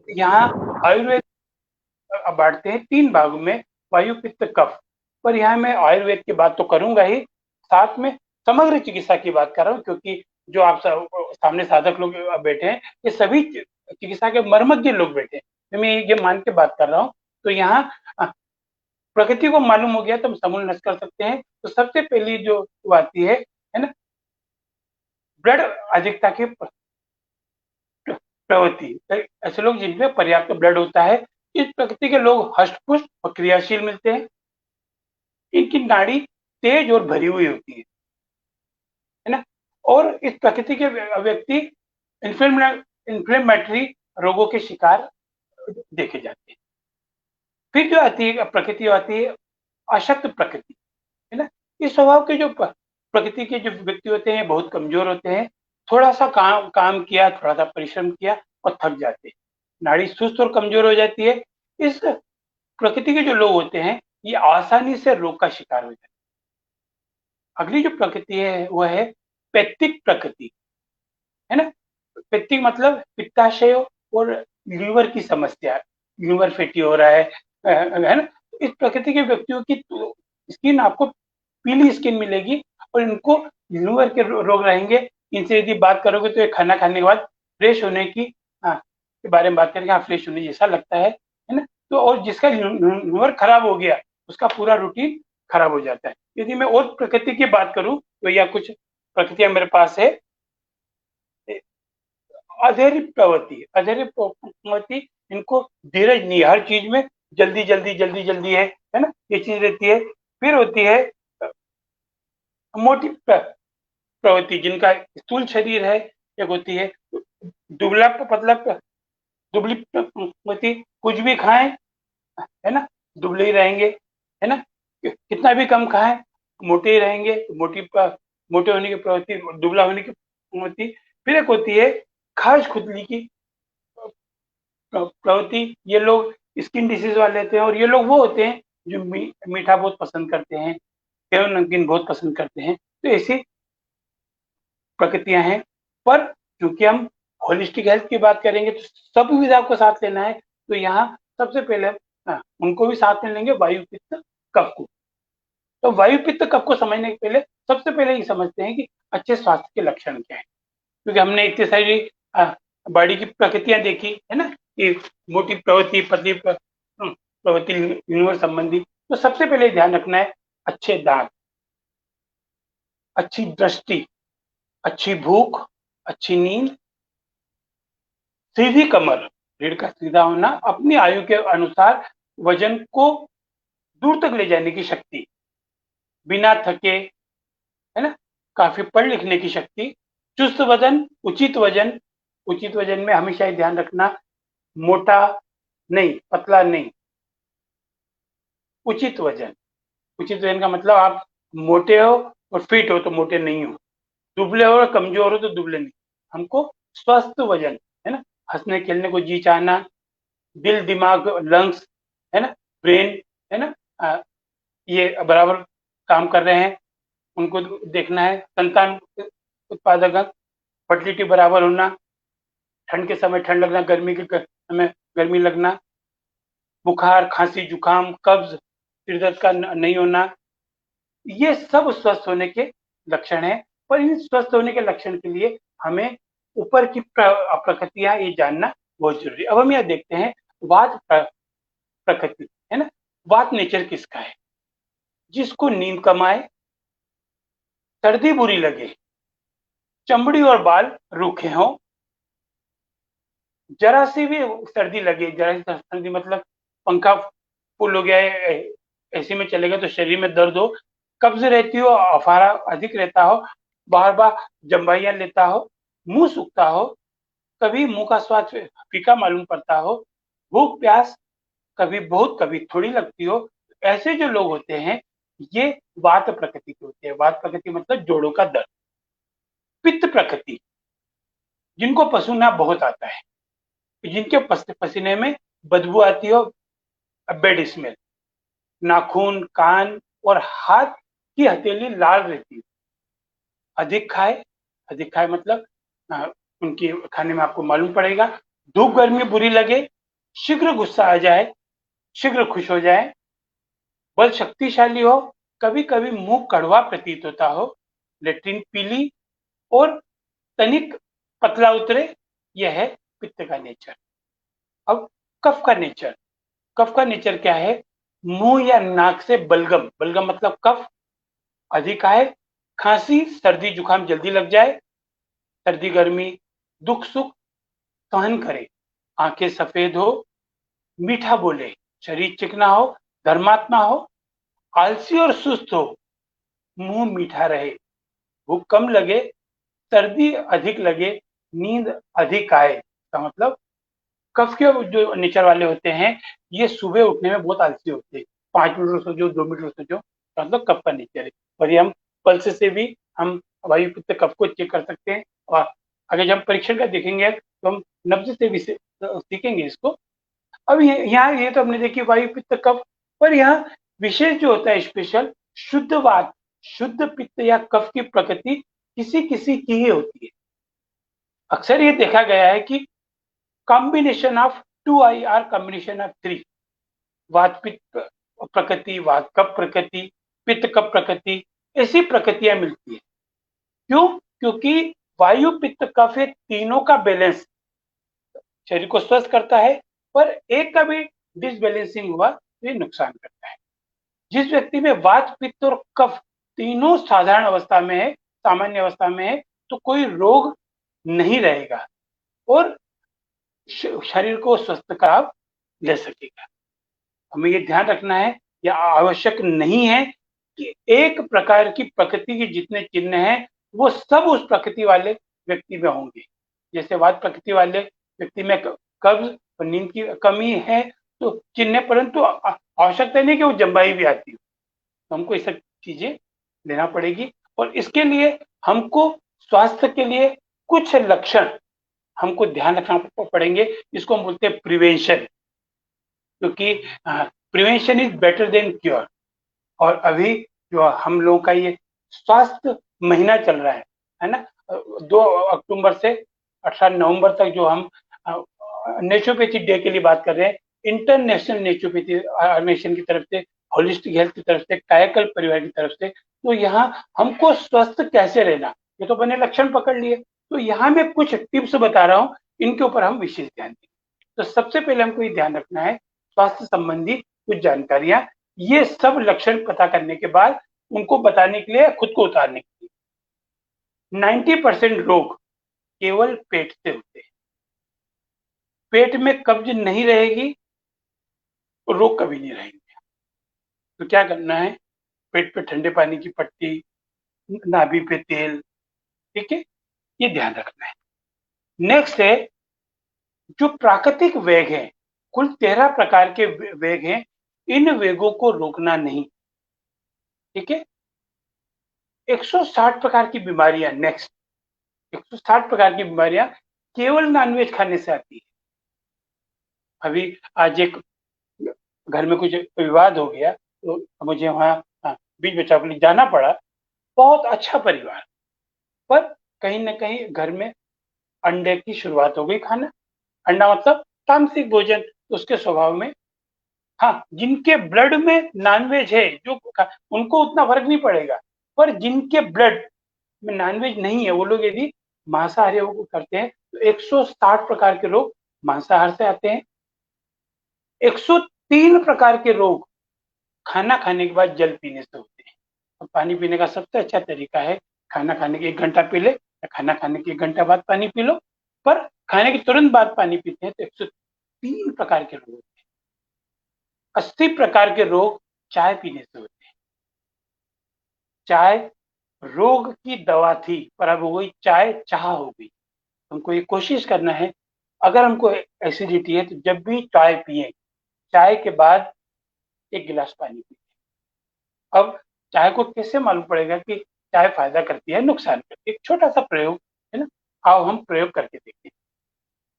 यहाँ आयुर्वेद बांटते हैं 3 भागों में, वायु, पित्त, कफ। पर यहाँ मैं आयुर्वेद की बात तो करूंगा ही, साथ में समग्र चिकित्सा की बात कर रहा हूँ, क्योंकि जो आप सामने साधक लोग बैठे हैं, ये सभी चिकित्सा के मर्मज्ञ लोग बैठे हैं, तो मैं ये मान के बात कर रहा हूँ। तो यहाँ प्रकृति को मालूम हो गया तो हम समूल नष्ट कर सकते हैं। तो सबसे पहली जो आती है ना, ब्लड अधिकता की प्रवृत्ति। ऐसे लोग जिनमें पर्याप्त ब्लड होता है, इस प्रकृति के लोग हष्ट-पुष्ट और क्रियाशील मिलते हैं। इनकी नाड़ी तेज और भरी हुई होती है ना। और इस प्रकृति के व्यक्ति इन्फ्लेमेटरी रोगों के शिकार देखे जाते हैं। फिर जो आती है प्रकृति, आती है अशक्त प्रकृति, है ना। इस स्वभाव के जो प्रकृति के जो व्यक्ति होते हैं बहुत कमजोर होते हैं। थोड़ा सा काम किया, थोड़ा सा परिश्रम किया और थक जाते हैं, नाड़ी सुस्त और कमजोर हो जाती है। इस प्रकृति के जो लोग होते हैं ये आसानी से रोग का शिकार हो जाते हैं। अगली जो प्रकृति है वो है पैत्तिक प्रकृति, है ना। पैत्तिक मतलब पित्ताशय और लीवर की समस्या, लीवर फैटी हो रहा है ना। इस प्रकृति के व्यक्तियों की स्किन आपको पीली स्किन मिलेगी और इनको लीवर के रोग रहेंगे। इनसे यदि बात करोगे तो ये खाना खाने के बाद फ्रेश होने की के बारे में बात करेंगे, हाँ फ्रेश होने जैसा लगता है ना। तो और जिसका लीवर खराब हो गया उसका पूरा रूटीन खराब हो जाता है। यदि मैं और प्रकृति की बात करूं तो यह कुछ प्रकृतियां मेरे पास है। अधैर्य प्रवृत्ति, अधैर्य प्रवृत्ति, इनको धीरज नहीं, हर चीज में जल्दी जल्दी जल्दी जल्दी है ना, ये चीज रहती है। फिर होती है मोटी प्रवृत्ति, जिनका स्थूल शरीर है। एक होती है दुबला पतला, दुबली प्रवृत्ति, कुछ भी खाएं है ना दुबले ही रहेंगे, है ना। कितना भी कम खाएं मोटे ही रहेंगे, मोटे होने की प्रवृत्ति, दुबला होने की प्रवृत्ति। फिर एक होती है खाज खुजली की प्रवृत्ति, ये लोग स्किन डिसीज वाले होते हैं। और ये लोग वो होते हैं जो मीठा बहुत पसंद करते हैं, सेव नमकीन बहुत पसंद करते हैं। तो ऐसी प्रकृतियां हैं। पर क्योंकि हम होलिस्टिक हेल्थ की बात करेंगे तो सब विधा को साथ लेना है, तो यहाँ सबसे पहले उनको भी साथ में लेंगे, वायु, पित्त, कफ को। तो वायु, पित्त, कफ को समझने के पहले सबसे पहले ये समझते हैं कि अच्छे स्वास्थ्य के लक्षण क्या है। क्योंकि हमने इतनी सारी बॉडी की प्रकृतियां देखी है ना, कि मोटी प्रवृत्ति, पतली प्रवृत्ति, लीवर संबंधी। तो सबसे पहले ध्यान रखना है अच्छे दांत, अच्छी दृष्टि, अच्छी भूख, अच्छी नींद, सीधी कमर, रीढ़ का सीधा होना, अपनी आयु के अनुसार वजन को दूर तक ले जाने की शक्ति, बिना थके, है ना, काफी पढ़ लिखने की शक्ति, चुस्त वजन, उचित वजन। उचित वजन में हमेशा ही ध्यान रखना मोटा नहीं, पतला नहीं, उचित वजन। उचित वजन का मतलब आप मोटे हो और फिट हो तो मोटे नहीं हो, दुबले हो और कमजोर हो तो दुबले नहीं। हमको स्वस्थ वजन, है ना, हंसने खेलने को जी चाहना, दिल, दिमाग, लंग्स, है ना, ब्रेन, है ना, ये बराबर काम कर रहे हैं, उनको देखना है। संतान उत्पादक, फर्टिलिटी बराबर होना, ठंड के समय ठंड लगना, गर्मी के समय गर्मी लगना, बुखार, खांसी, जुकाम, कब्ज, सिर दर्द का नहीं होना, ये सब स्वस्थ होने के लक्षण है। पर इन स्वस्थ होने के लक्षण के लिए हमें ऊपर की प्रकृतियां ये जानना बहुत जरूरी है। अब हम यह देखते हैं वात प्रकृति, है ना। वात नेचर किसका है? जिसको नींद कम आए, सर्दी बुरी लगे, चमड़ी और बाल रूखे हों, जरा सी भी सर्दी लगे, जरा सी सर्दी मतलब पंखा फुल हो गया है, एसी में चलेगा तो शरीर में दर्द हो, कब्ज रहती हो, अफारा अधिक रहता हो, बार बार जम्बाइयां लेता हो, मुंह सूखता हो, कभी मुंह का स्वाद फीका मालूम पड़ता हो, भूख प्यास कभी बहुत कभी थोड़ी लगती हो, ऐसे जो लोग होते हैं ये वात प्रकृति के होते हैं। वात प्रकृति मतलब जोड़ों का दर्द। पित्त प्रकृति, जिनको पसीना बहुत आता है, जिनके पसीने में बदबू आती हो, बैड स्मेल, नाखून, कान और हाथ की हथेली लाल रहती है, अधिक खाए, अधिक खाए मतलब उनकी खाने में आपको मालूम पड़ेगा, धूप गर्मी बुरी लगे, शीघ्र गुस्सा आ जाए, शीघ्र खुश हो जाए, बल शक्तिशाली हो, कभी कभी मुंह कड़वा प्रतीत होता हो, लेट्रिन पीली और तनिक पतला उतरे, यह है पित्त का नेचर। अब कफ का नेचर, कफ का नेचर क्या है? मुंह या नाक से बलगम, बलगम मतलब कफ अधिक आए, खांसी, सर्दी जुकाम जल्दी लग जाए, सर्दी गर्मी, दुख सुख सहन करे, आंखें सफेद हो, मीठा बोले, शरीर चिकना हो, धर्मात्मा हो, आलसी और सुस्त हो, मुंह मीठा रहे, भूख कम लगे, सर्दी अधिक लगे, नींद अधिक आए, का मतलब कफ के जो नेचर वाले होते हैं ये सुबह उठने में बहुत आलसी होते हैं, 5 मिनट सो जो, 2 मिनट सो जो, मतलब कफ का नेचर है। और ये हम पल्स से भी हम वायु पित्त कफ को चेक कर सकते हैं, और अगर जब हम परीक्षण का देखेंगे तो हम नब्ज से भी सीखेंगे इसको। अब यहाँ ये तो हमने देखी वायु पित्त कफ, पर यहाँ विशेष जो होता है स्पेशल, शुद्ध वात, शुद्ध पित्त या कफ की प्रकृति किसी किसी की ही होती है। अक्सर ये देखा गया है कि combination of 2 IR, combination of 3, वात पित्त प्रकृति, वात कफ प्रकृति, पित्त कफ प्रकृति, ऐसी प्रकृतियां मिलती है। क्यों? क्योंकि वायु पित्त कफ ये तीनों का बैलेंस शरीर को स्वस्थ करता है, पर एक का भी डिसबैलेंसिंग हुआ तो ये नुकसान करता है। जिस व्यक्ति में वात पित्त और कफ तीनों साधारण अवस्था में है, सामान्य अवस्था में है, तो कोई रोग नहीं रहेगा और शरीर को स्वस्थ का ले सकेगा। हमें ये ध्यान रखना है, यह आवश्यक नहीं है कि एक प्रकार की प्रकृति के जितने चिन्ह हैं वो सब उस प्रकृति वाले व्यक्ति में होंगे। जैसे वात प्रकृति वाले व्यक्ति में कब्ज और नींद की कमी है तो चिन्ह, परंतु आवश्यकता नहीं कि वो जम्बाई भी आती हो, तो हमको ये सब चीजें लेना पड़ेगी। और इसके लिए हमको स्वास्थ्य के लिए कुछ लक्षण हमको ध्यान रखना पड़ेंगे, इसको हम बोलते हैं प्रिवेंशन, क्योंकि prevention is better than cure. और अभी जो हम लोगों का ये स्वास्थ्य महीना चल रहा है ना, 2 अक्टूबर से 18 नवंबर तक जो हम नेचुरोपैथी डे के लिए बात कर रहे हैं, इंटरनेशनल नेचुरोपैथी ऑर्गेनाइजेशन की तरफ से, होलिस्टिक हेल्थ की तरफ से, कायाकल्प परिवार की तरफ से, तो यहाँ हमको स्वस्थ कैसे रहना, ये तो बने लक्षण पकड़ लिए, तो यहाँ मैं कुछ टिप्स बता रहा हूँ, इनके ऊपर हम विशेष ध्यान दें। तो सबसे पहले हमको ये ध्यान रखना है, स्वास्थ्य संबंधी कुछ जानकारियां, ये सब लक्षण पता करने के बाद उनको बताने के लिए, खुद को उतारने के लिए। 90% रोग केवल पेट से होते हैं। पेट में कब्ज नहीं रहेगी तो रोग कभी नहीं रहेंगे। तो क्या करना है? पेट पे ठंडे पानी की पट्टी, नाभि पे तेल, ठीक है, ये ध्यान रखना है। नेक्स्ट है जो प्राकृतिक वेग है, कुल 13 प्रकार के वेग हैं, इन वेगों को रोकना नहीं, ठीक है। 160 प्रकार की बीमारियां, नेक्स्ट 160 प्रकार की बीमारियां केवल नॉनवेज खाने से आती है। अभी आज एक घर में कुछ विवाद हो गया तो मुझे वहाँ बीच बचाव के लिए जाना पड़ा। बहुत अच्छा परिवार, पर कहीं न कहीं घर में अंडे की शुरुआत हो गई खाना। अंडा मतलब तामसिक भोजन, तो उसके स्वभाव में हाँ, जिनके ब्लड में नॉनवेज है, जो उनको उतना फर्क नहीं पड़ेगा, पर जिनके ब्लड में नॉनवेज नहीं है, वो लोग यदि मांसाहारी वो करते हैं तो 160 प्रकार के रोग मांसाहार से आते हैं। 103 प्रकार के रोग खाना खाने के बाद जल पीने से होते हैं। और पानी पीने का सबसे अच्छा तरीका है, खाना खाने के 1 घंटा पहले या खाना खाने के 1 घंटा बाद पानी पी लो। पर खाने के तुरंत बाद पानी पीते हैं तो 103 प्रकार के रोग होते हैं। 80 प्रकार के रोग चाय पीने से होते हैं। चाय रोग की दवा थी, पर अब हो गई चाय चाह हो गई। हमको ये कोशिश करना है, अगर हमको एसिडिटी है तो जब भी चाय पिए, चाय के बाद 1 गिलास पानी पिए। अब चाय को कैसे मालूम पड़ेगा कि चाय फायदा करती है नुकसान करती है? एक छोटा सा प्रयोग है ना, आओ हम प्रयोग करके देखते हैं।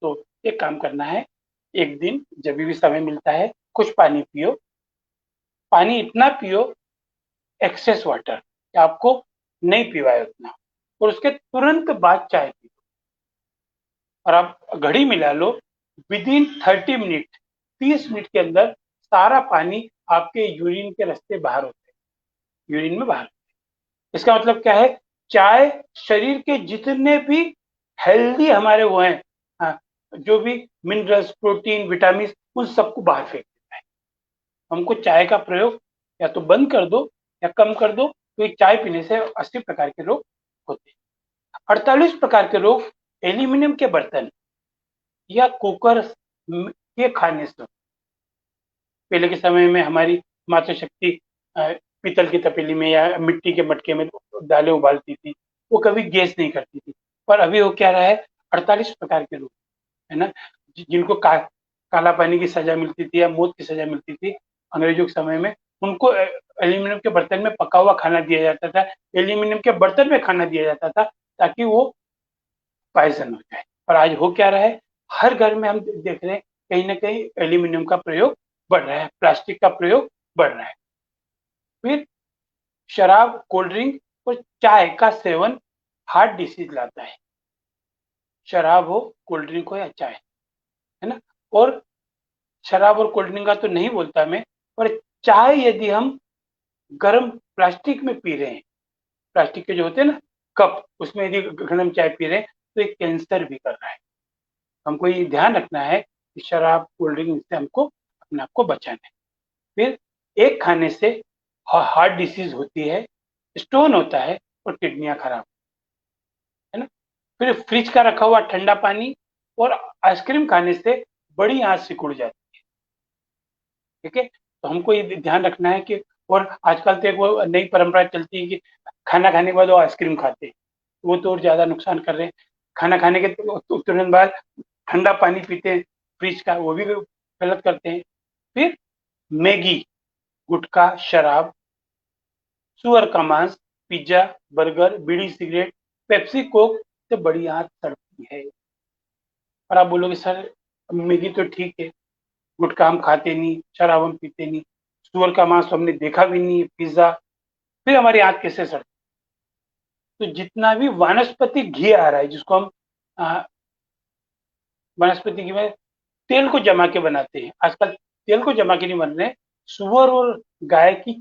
तो एक काम करना है, एक दिन जब भी समय मिलता है कुछ पानी पियो। पानी इतना पियो, एक्सेस वाटर, कि आपको नहीं पीवाए उतना, और उसके तुरंत बाद चाय पियो। और आप घड़ी मिला लो, विदिन 30 मिनट, 30 मिनट के अंदर सारा पानी आपके यूरिन के रास्ते बाहर होते हैं, यूरिन में बाहर। इसका मतलब क्या है? चाय शरीर के जितने भी हेल्दी हमारे वो हैं, हाँ, जो भी मिनरल्स, प्रोटीन, विटामिन, उन सबको बाहर फेंक देता है। हमको चाय का प्रयोग या तो बंद कर दो या कम कर दो, तो ये चाय पीने से 80 प्रकार के रोग होते हैं। 48 प्रकार के रोग एल्यूमिनियम के बर्तन या कुकर के खाने से। पहले के समय में हमारी मातृशक्ति पीतल की तपेली में या मिट्टी के मटके में दालें उबालती थी, वो कभी गैस नहीं करती थी। पर अभी वो क्या रहा है, 48 प्रकार के रोग है ना, जिनको काला पानी की सजा मिलती थी या मौत की सजा मिलती थी अंग्रेजों के समय में, उनको एल्यूमिनियम के बर्तन में पका हुआ खाना दिया जाता था, एल्यूमिनियम के बर्तन में खाना दिया जाता था, ताकि वो पॉइजन हो जाए। और आज हो क्या रहा है, हर घर में हम देख रहे हैं कहीं ना कहीं एल्यूमिनियम का प्रयोग बढ़ रहा है, प्लास्टिक का प्रयोग बढ़ रहा है। फिर शराब, कोल्ड ड्रिंक और चाय का सेवन हार्ट डिसीज लाता है। शराब हो, कोल्ड ड्रिंक हो या चाय, है ना। और शराब और कोल्ड ड्रिंक का तो नहीं बोलता मैं, पर चाय यदि हम गर्म प्लास्टिक में पी रहे हैं, प्लास्टिक के जो होते हैं ना कप, उसमें यदि गर्म चाय पी रहे हैं तो ये कैंसर भी कर रहा है। हमको ये ध्यान रखना है कि शराब, कोल्ड ड्रिंक से हमको अपने आप को बचाना है। फिर एक खाने से हार्ट डिसीज होती है, स्टोन होता है और किडनियां खराब, है ना। फिर फ्रिज का रखा हुआ ठंडा पानी और आइसक्रीम खाने से बड़ी आंत सिकुड़ जाती है। ठीक है, तो हमको ये ध्यान रखना है कि, और आजकल तो एक वो नई परंपरा चलती है कि खाना खाने के बाद वो आइसक्रीम खाते हैं, वो तो और ज्यादा नुकसान कर रहे हैं। खाना खाने के तुरंत बाद ठंडा पानी पीते हैं फ्रिज का, वो भी गलत करते हैं। फिर मैगी, गुटखा, शराब, सुअर का मांस, पिज्जा, बर्गर, बीड़ी, सिगरेट, पेप्सी, कोक से बड़ी आंत सड़ती है। और आप बोलोगे सर मैगी तो ठीक है, गुटखा हम खाते नहीं, शराब हम पीते नहीं, सुअर का मांस तो हमने देखा भी नहीं, पिज्जा, फिर हमारी आंत कैसे सड़ती? तो जितना भी वनस्पति घी आ रहा है, जिसको हम वनस्पति घी में तेल को जमा के बनाते हैं, आजकल तेल को जमा के नहीं बन रहे, सुअर और गाय की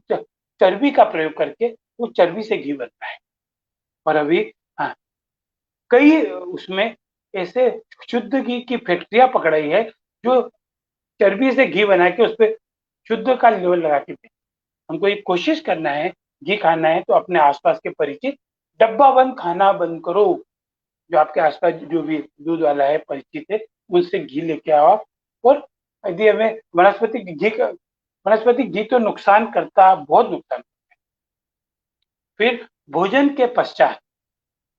चर्बी का प्रयोग करके वो चर्बी से घी बनता है। और अभी हाँ, कई उसमें ऐसे शुद्ध घी की फैक्ट्रियां पकड़ाई है, जो चर्बी से घी बना के उस पर शुद्ध का लेवल लगा के दे। हमको ये कोशिश करना है, घी खाना है तो अपने आसपास के परिचित डब्बा बंद खाना बंद करो। जो आपके आसपास जो भी दूध वाला है परिचित है, उनसे घी लेके आओ आप। और यदि हमें वनस्पति घी तो नुकसान करता, बहुत नुकसान। फिर भोजन के पश्चात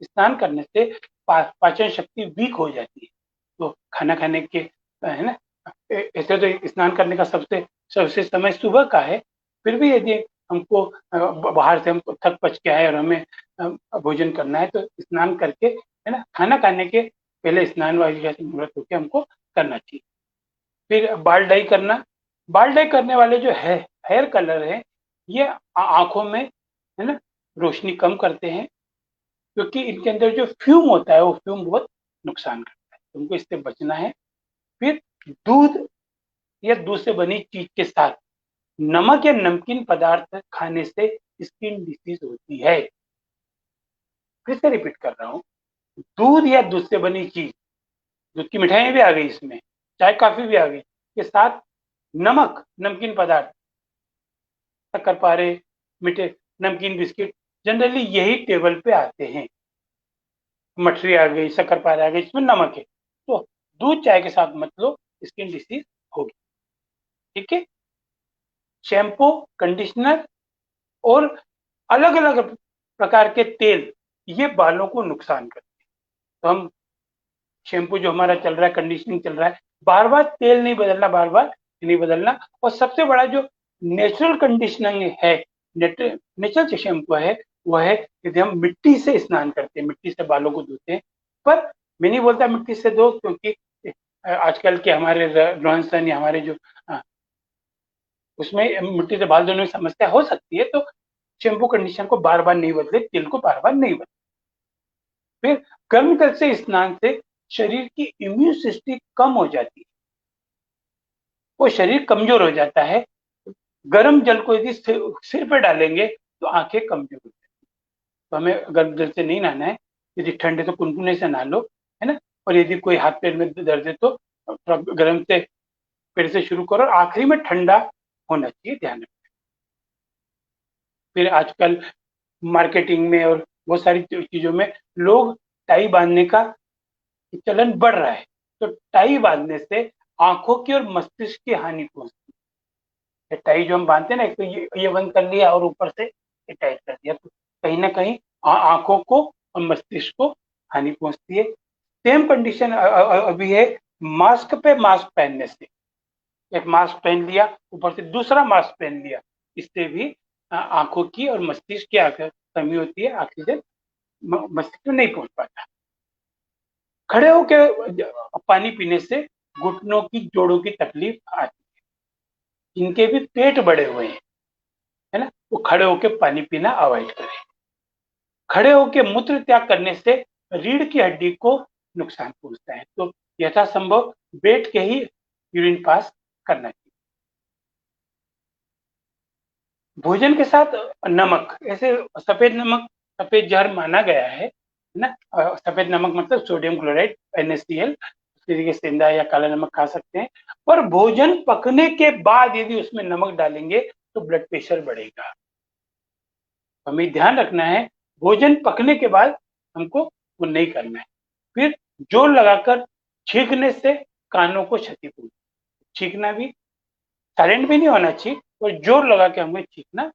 स्नान करने से पाचन शक्ति वीक हो जाती है। तो खाना खाने के, है ना, ऐसे तो स्नान करने का सबसे सबसे समय सुबह का है। फिर भी यदि हमको बाहर से हमको थक पच के आए और हमें भोजन करना है तो स्नान करके, है ना, खाना खाने के पहले स्नान वाली जैसे मुहूर्त होकर हमको करना चाहिए। फिर बाल डाई करना। बाल डाई करने वाले जो है हेयर कलर है, ये आंखों में है ना रोशनी कम करते हैं, क्योंकि इनके अंदर जो फ्यूम होता है वो फ्यूम बहुत नुकसान करता है, तुमको इससे बचना है। फिर दूध या दूध से बनी चीज के साथ नमक या नमकीन पदार्थ खाने से स्किन डिसीज होती है। फिर से रिपीट कर रहा हूँ, दूध या दूध से बनी चीज, दूध की मिठाइयाँ भी आ गई इसमें, चाय कॉफी भी आ गई, के साथ नमक, नमकीन पदार्थ, शक्करपारे, मीठे, नमकीन बिस्किट, जनरली यही टेबल पे आते हैं। मठरी आ गई, शक्करपारे आ गई, इसमें नमक है, तो दूध चाय के साथ मत लो, स्किन डिसीज होगी। ठीक है। शैम्पू, कंडीशनर और अलग अलग प्रकार के तेल, ये बालों को नुकसान करते हैं। तो हम शैम्पू जो हमारा चल रहा है, कंडीशनिंग चल रहा है, बार बार तेल नहीं बदलना, बार बार नहीं बदलना। और सबसे बड़ा जो नेचुरल कंडीशनिंग है, नेचुरल जो शैम्पू है वह है यदि हम मिट्टी से स्नान करते हैं, मिट्टी से बालों को धोते हैं। पर मैं नहीं बोलता मिट्टी से धो, क्योंकि आजकल के हमारे रहन सहन या हमारे जो उसमें मिट्टी से बाल धोने में समस्या हो सकती है, तो शैम्पू कंडीशनर को बार बार नहीं बदले, तेल को बार बार नहीं बदले। फिर गर्म जल से स्नान से शरीर की इम्यून सिस्टम कम हो जाती है, वो शरीर कमजोर हो जाता है। गर्म जल को यदि सिर पे डालेंगे तो आंखें कमजोर हो जाती है। तो हमें गर्म जल से नहीं नहाना है, यदि ठंडे तो कुनकुने से नहा लो, है ना। और यदि कोई हाथ पैर में दर्द है तो थोड़ा गर्म से फिर से शुरू करो, आखिरी में ठंडा होना चाहिए, ध्यान रखना। फिर आजकल मार्केटिंग में और बहुत सारी चीजों में लोग टाई बांधने का चलन बढ़ रहा है, तो टाई बांधने से आंखों की और मस्तिष्क की हानि पहुंचती है। टाई जो हम बांधते हैं ना, एक तो ये बंद कर लिया और ऊपर से ये टाइट कर दिया, तो कहीं ना कहीं आंखों को और मस्तिष्क को हानि पहुंचती है। सेम कंडीशन अभी है मास्क पे मास्क पहनने से। एक मास्क पहन लिया, ऊपर से दूसरा मास्क पहन लिया, इससे भी आंखों की और मस्तिष्क की कमी होती है, ऑक्सीजन मस्तिष्क में नहीं पहुंच पाता। खड़े होकर पानी पीने से घुटनों की, जोड़ों की तकलीफ आती है। इनके भी पेट बड़े हुए हैं, है ना, वो खड़े होकर पानी पीना अवॉइड करें। खड़े होकर मूत्र त्याग करने से रीढ़ की हड्डी को नुकसान पहुंचता है, तो यथासंभव बैठ के ही यूरिन पास करना चाहिए। भोजन के साथ नमक, ऐसे सफेद नमक सफेद जहर माना गया है ना। सफेद नमक मतलब सोडियम क्लोराइड, NaCl, तरीके से सेंधा या काला नमक खा सकते हैं। पर भोजन पकने के बाद यदि उसमें नमक डालेंगे तो ब्लड प्रेशर बढ़ेगा। हमें ध्यान रखना है, भोजन पकने के बाद हमको वो नहीं करना है। फिर जोर लगाकर छींकने से कानों को क्षति पहुंचती है। छींकना भी साइलेंट भी नहीं होना चाहिए, और जोर लगा के हमें छींकना।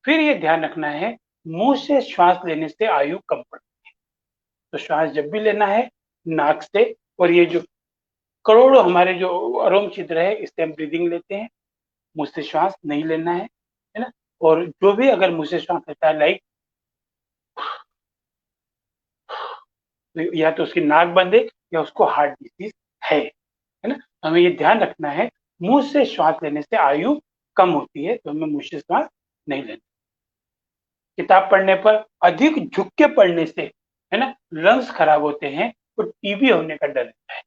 फिर ये ध्यान रखना है, मुंह से श्वास लेने से आयु कम पड़ती है। तो श्वास जब भी लेना है नाक से, और ये जो करोड़ों हमारे जो अरोम छिद्र है, इससे हम ब्रीदिंग लेते हैं, मुंह से श्वास नहीं लेना है ना। और जो भी अगर मुंह से श्वास लेता है, लाइक या तो उसकी नाक बंद है या उसको हार्ट डिसीज है ना। तो हमें ये ध्यान रखना है, मुंह से श्वास लेने से आयु कम होती है, तो हमें मुंह से श्वास नहीं लेना। किताब पढ़ने पर अधिक झुक के पढ़ने से, है ना, लंग्स खराब होते हैं, तो टीबी होने का डर रहता है,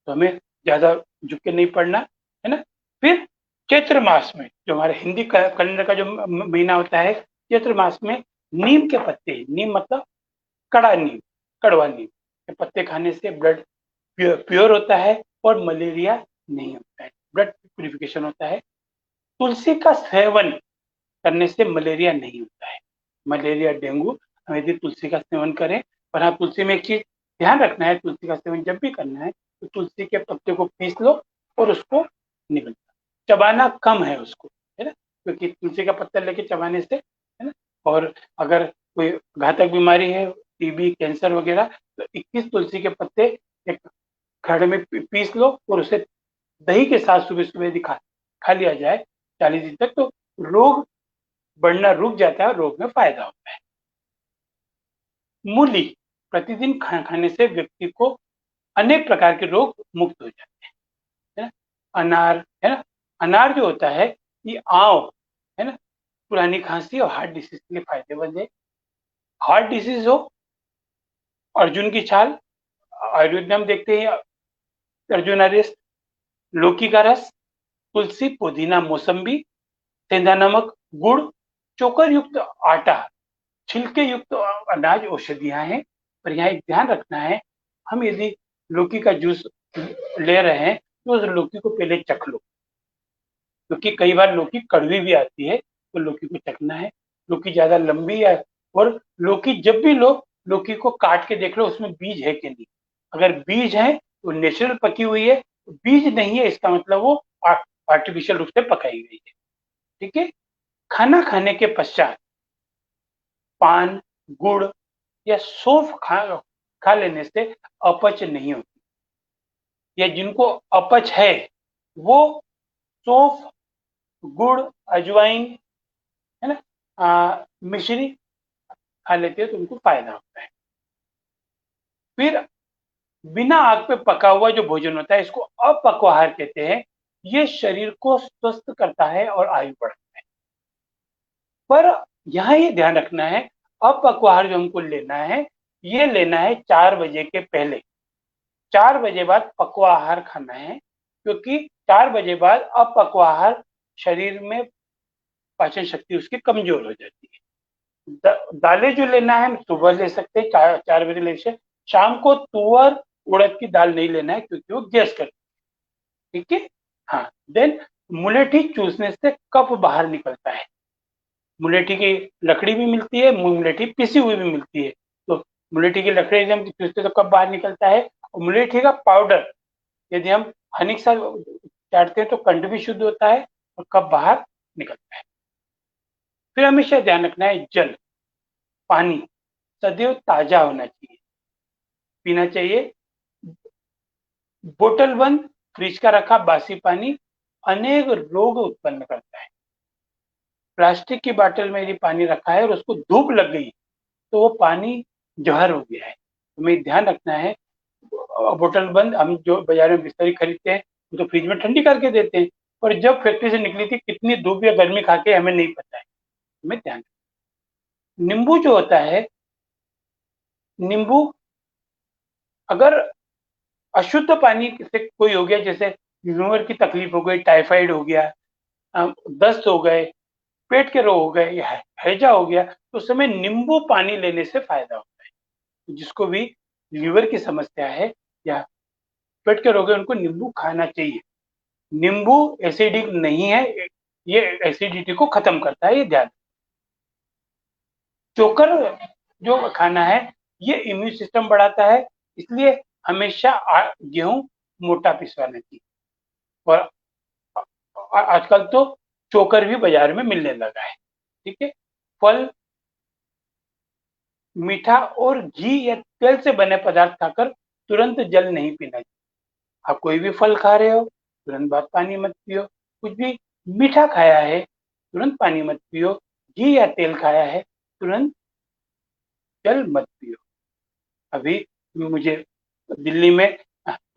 तो हमें ज्यादा झुक के नहीं पढ़ना, है ना। फिर चैत्र मास में, जो हमारे हिंदी कैलेंडर का जो महीना होता है, चैत्र मास में नीम के पत्ते, नीम मतलब कड़ा नीम, कड़वा नीम के पत्ते खाने से ब्लड प्योर होता है और मलेरिया नहीं होता है, ब्लड प्यूरिफिकेशन होता है। तुलसी का सेवन करने से मलेरिया नहीं होता है, मलेरिया, डेंगू हम यदि तुलसी का सेवन करें। पर हाँ, तुलसी में एक चीज ध्यान रखना है, तुलसी का सेवन जब भी करना है तो तुलसी के पत्ते को पीस लो और उसको निगल, चबाना कम है उसको, है ना, क्योंकि तुलसी का पत्ता लेके चबाने से, है ना। और अगर कोई घातक बीमारी है, टीबी, कैंसर वगैरह, तो 21 तुलसी के पत्ते एक घड़े में पीस लो और उसे दही के साथ सुबह सुबह यदि खा लिया जाए 40 दिन तक, तो रोग बढ़ना रुक जाता है और रोग में फायदा होता है। मूली प्रतिदिन खाने से व्यक्ति को अनेक प्रकार के रोग मुक्त हो जाते हैं, है अनार, है ना। अनार जो होता है ये आंव, है ना, पुरानी खांसी और हार्ट डिसीज के लिए फायदेमंद है। हार्ट डिसीज हो, अर्जुन की छाल, आयुर्वेद में हम देखते हैं अर्जुन आर्यस, लौकी का रस, तुलसी, पुदीना, मौसम्बी, सेंधा नमक, गुड़, चोकर युक्त आटा, छिलके युक्त अनाज औषधियां हैं। पर यहाँ एक ध्यान रखना है, हम यदि लौकी का जूस ले रहे हैं तो उस लौकी को पहले चख लो, क्योंकि कई बार लौकी कड़वी भी आती है, तो लौकी को चखना है। लौकी ज्यादा लंबी है, और लौकी जब भी लो, लौकी को काट के देख लो उसमें बीज है कि नहीं। अगर बीज है तो नेचुरल पकी हुई है, बीज नहीं है इसका मतलब वो आर्टिफिशियल रूप से पकाई गई है। ठीक है। खाना खाने के पश्चात पान, गुड़ या सौंफ खा लेने से अपच नहीं होती, या जिनको अपच है वो सौंफ, गुड़, अजवाइन, है ना, मिश्री खा लेते हैं तो उनको फायदा होता है। फिर बिना आग पे पका हुआ जो भोजन होता है इसको अपक्वाहार कहते हैं। ये शरीर को स्वस्थ करता है और आयु बढ़ाता है। पर यहाँ ये ध्यान रखना है, अपक्वाहार जो हमको लेना है ये लेना है 4 बजे के पहले। 4 बजे बाद पक्वाहार खाना है, क्योंकि 4 बजे बाद अपक्वाहार शरीर में पाचन शक्ति उसकी कमजोर हो जाती है। दालें जो लेना है हम सुबह ले सकते हैं 4 बजे ले से। शाम को तुअर उड़द की दाल नहीं लेना है, क्योंकि वो गैस करती है। ठीक है। हाँ, देन मुलेठी चूसने से कफ बाहर निकलता है। मुलेठी की लकड़ी भी मिलती है, मुलेठी पिसी हुई भी मिलती है। तो मुलेठी की लकड़ी यदि हम चूसते तो कफ बाहर निकलता है। और मुलेठी का पाउडर यदि हम हनी के साथ चाटते हैं तो कंठ भी शुद्ध होता है और कफ बाहर निकलता है। फिर हमेशा ध्यान रखना है, जल, पानी सदैव ताजा होना चाहिए, पीना चाहिए। बोतल बंद, फ्रिज का रखा बासी पानी अनेक रोग उत्पन्न करता है। प्लास्टिक की बोतल में यदि पानी रखा है और उसको धूप लग गई तो वो पानी जहर हो गया है। हमें ध्यान रखना है, बोतल बंद हम जो बाजार में बिस्लरी खरीदते हैं वो तो फ्रिज में ठंडी करके देते हैं, पर जब फैक्ट्री से निकली थी कितनी धूप या गर्मी खा के हमें नहीं पता है। हमें ध्यान, नींबू जो होता है, नींबू अगर अशुद्ध पानी से कोई हो गया, जैसे ल्यूमर की तकलीफ हो गई, टाइफाइड हो गया, दस्त हो गए, पेट के रोग हो गए या हैजा हो गया, तो उस समय नींबू पानी लेने से फायदा होता है। जिसको भी लीवर की समस्या है या पेट के रोग है उनको नींबू खाना चाहिए। नींबू एसिडिक नहीं है, ये एसिडिटी को खत्म करता है, ये ध्यान। चोकर जो खाना है ये इम्यून सिस्टम बढ़ाता है, इसलिए हमेशा गेहूं मोटा पिसवाना चाहिए। और आजकल तो चोकर भी बाजार में मिलने लगा है। ठीक है। फल, मीठा और घी या तेल से बने पदार्थ खाकर तुरंत जल नहीं पीना चाहिए। आप कोई भी फल खा रहे हो तुरंत बाद पानी मत पियो। कुछ भी मीठा खाया है तुरंत पानी मत पियो। घी या तेल खाया है तुरंत जल मत पियो। अभी मुझे दिल्ली में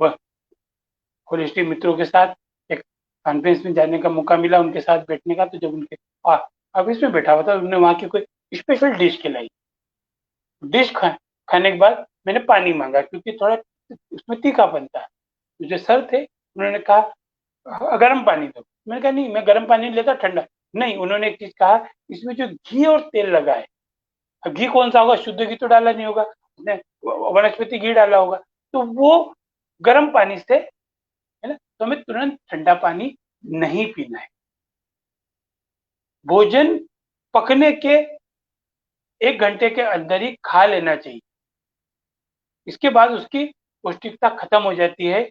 होलिस्टिक मित्रों के साथ एक कॉन्फ्रेंस में जाने का मौका मिला, उनके साथ बैठने का। तो जब उनके ऑफिस में बैठा हुआ था, उन्होंने वहाँ की कोई स्पेशल डिश खिलाई। डिश खाने के बाद मैंने पानी मांगा, क्योंकि थोड़ा उसमें तीखापन था। तो जो सर थे उन्होंने कहा गर्म पानी दो। मैंने कहा नहीं, मैं गर्म पानी नहीं लेता, ठंडा। नहीं, उन्होंने एक चीज कहा, इसमें जो घी और तेल लगा है, अब घी कौन सा होगा, शुद्ध घी तो डाला नहीं होगा, उसने वनस्पति घी डाला होगा, तो वो गर्म पानी से, है ना, तो हमें तुरंत ठंडा पानी नहीं पीना है। भोजन पकने के 1 घंटे के अंदर ही खा लेना चाहिए। इसके बाद उसकी पौष्टिकता खत्म हो जाती है,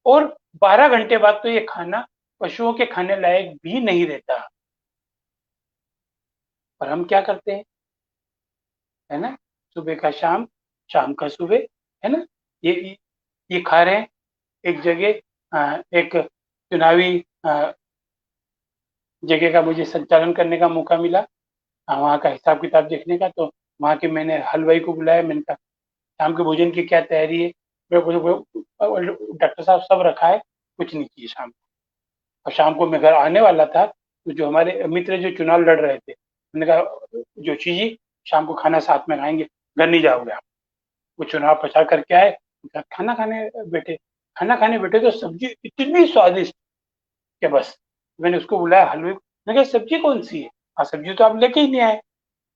और 12 घंटे बाद तो ये खाना पशुओं के खाने लायक भी नहीं रहता। पर हम क्या करते हैं, है ना, सुबह का शाम, शाम का सुबह, है ना, ये खा रहे हैं। एक जगह एक चुनावी जगह का मुझे संचालन करने का मौका मिला, वहाँ का हिसाब किताब देखने का। तो वहाँ के मैंने हलवाई को बुलाया, मैंने कहा शाम के भोजन की क्या तैयारी है। डॉक्टर साहब सब रखा है, कुछ नहीं चाहिए शाम को। और शाम को मैं घर आने वाला था, तो जो हमारे मित्र जो चुनाव लड़ रहे थे, उन्होंने कहा जोशी जी शाम को खाना साथ में खाएंगे, घर नहीं जाओगे आप। वो चुनाव प्रचार करके आए, खाना खाने बैठे। खाना खाने बैठे तो सब्जी इतनी स्वादिष्ट कि बस। मैंने उसको बुलाया, हलवे, मैंने कहा सब्जी कौन सी है? हाँ सब्जी तो आप लेके ही नहीं आए।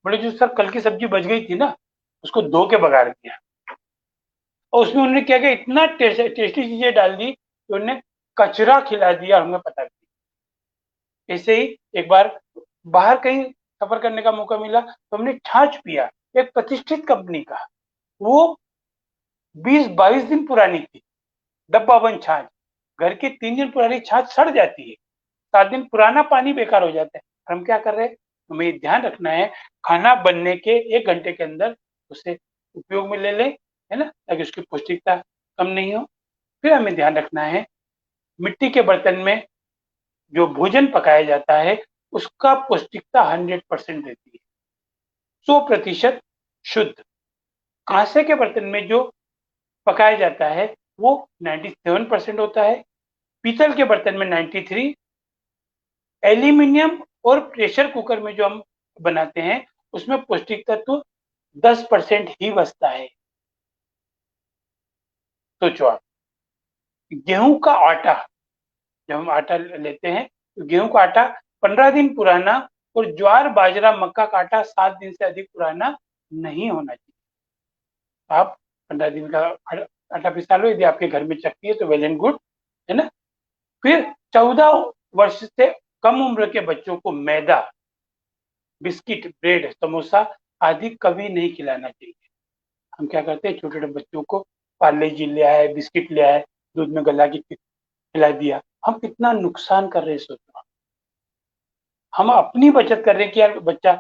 बोले जो सर कल की सब्जी बच गई थी ना, उसको धो के बघार दिया, और उसमें उन्होंने क्या किया, इतना टेस्टी चीजें डाल दी कि उन्होंने कचरा खिला दिया, हमें पता नहीं। ऐसे ही एक बार बाहर कहीं सफर करने का मौका मिला तो हमने छाछ पिया, एक प्रतिष्ठित कंपनी का। वो 20-22 दिन पुरानी थी, डब्बा बंद छाछ। घर की 3 दिन पुरानी छाछ सड़ जाती है, 7 दिन पुराना पानी बेकार हो जाता है। हम क्या कर रहे हैं, हमें ध्यान रखना है खाना बनने के 1 घंटे के अंदर उसे उपयोग में ले लें, है ना, ताकि उसकी पौष्टिकता कम नहीं हो। फिर हमें ध्यान रखना है मिट्टी के बर्तन में जो भोजन पकाया जाता है उसका पौष्टिकता 100% रहती है, 100% शुद्ध। कांसे के बर्तन में जो पकाया जाता है वो 97% होता है, पीतल के बर्तन में 93, एल्यूमिनियम और प्रेशर कुकर में जो हम बनाते हैं उसमें पौष्टिक तत्व 10% ही बचता है। सोचो आप, गेहूं का आटा, जब हम आटा लेते हैं तो गेहूं का आटा 15 दिन पुराना और ज्वार बाजरा मक्का का आटा 7 दिन से अधिक पुराना नहीं होना चाहिए। आप 15 दिन का आटा पिसा लो, यदि आपके घर में चक्की है तो वेल एंड गुड, है ना। फिर 14 वर्ष से कम उम्र के बच्चों को मैदा, बिस्किट, ब्रेड, समोसा आदि कभी नहीं खिलाना चाहिए। हम क्या करते हैं, छोटे छोटे बच्चों को पार्ले जी ले आए, बिस्किट ले आए, दूध में गला के खिला दिया, हम कितना नुकसान कर रहे हैं सोचो। हम अपनी बचत कर रहे हैं कि यार बच्चा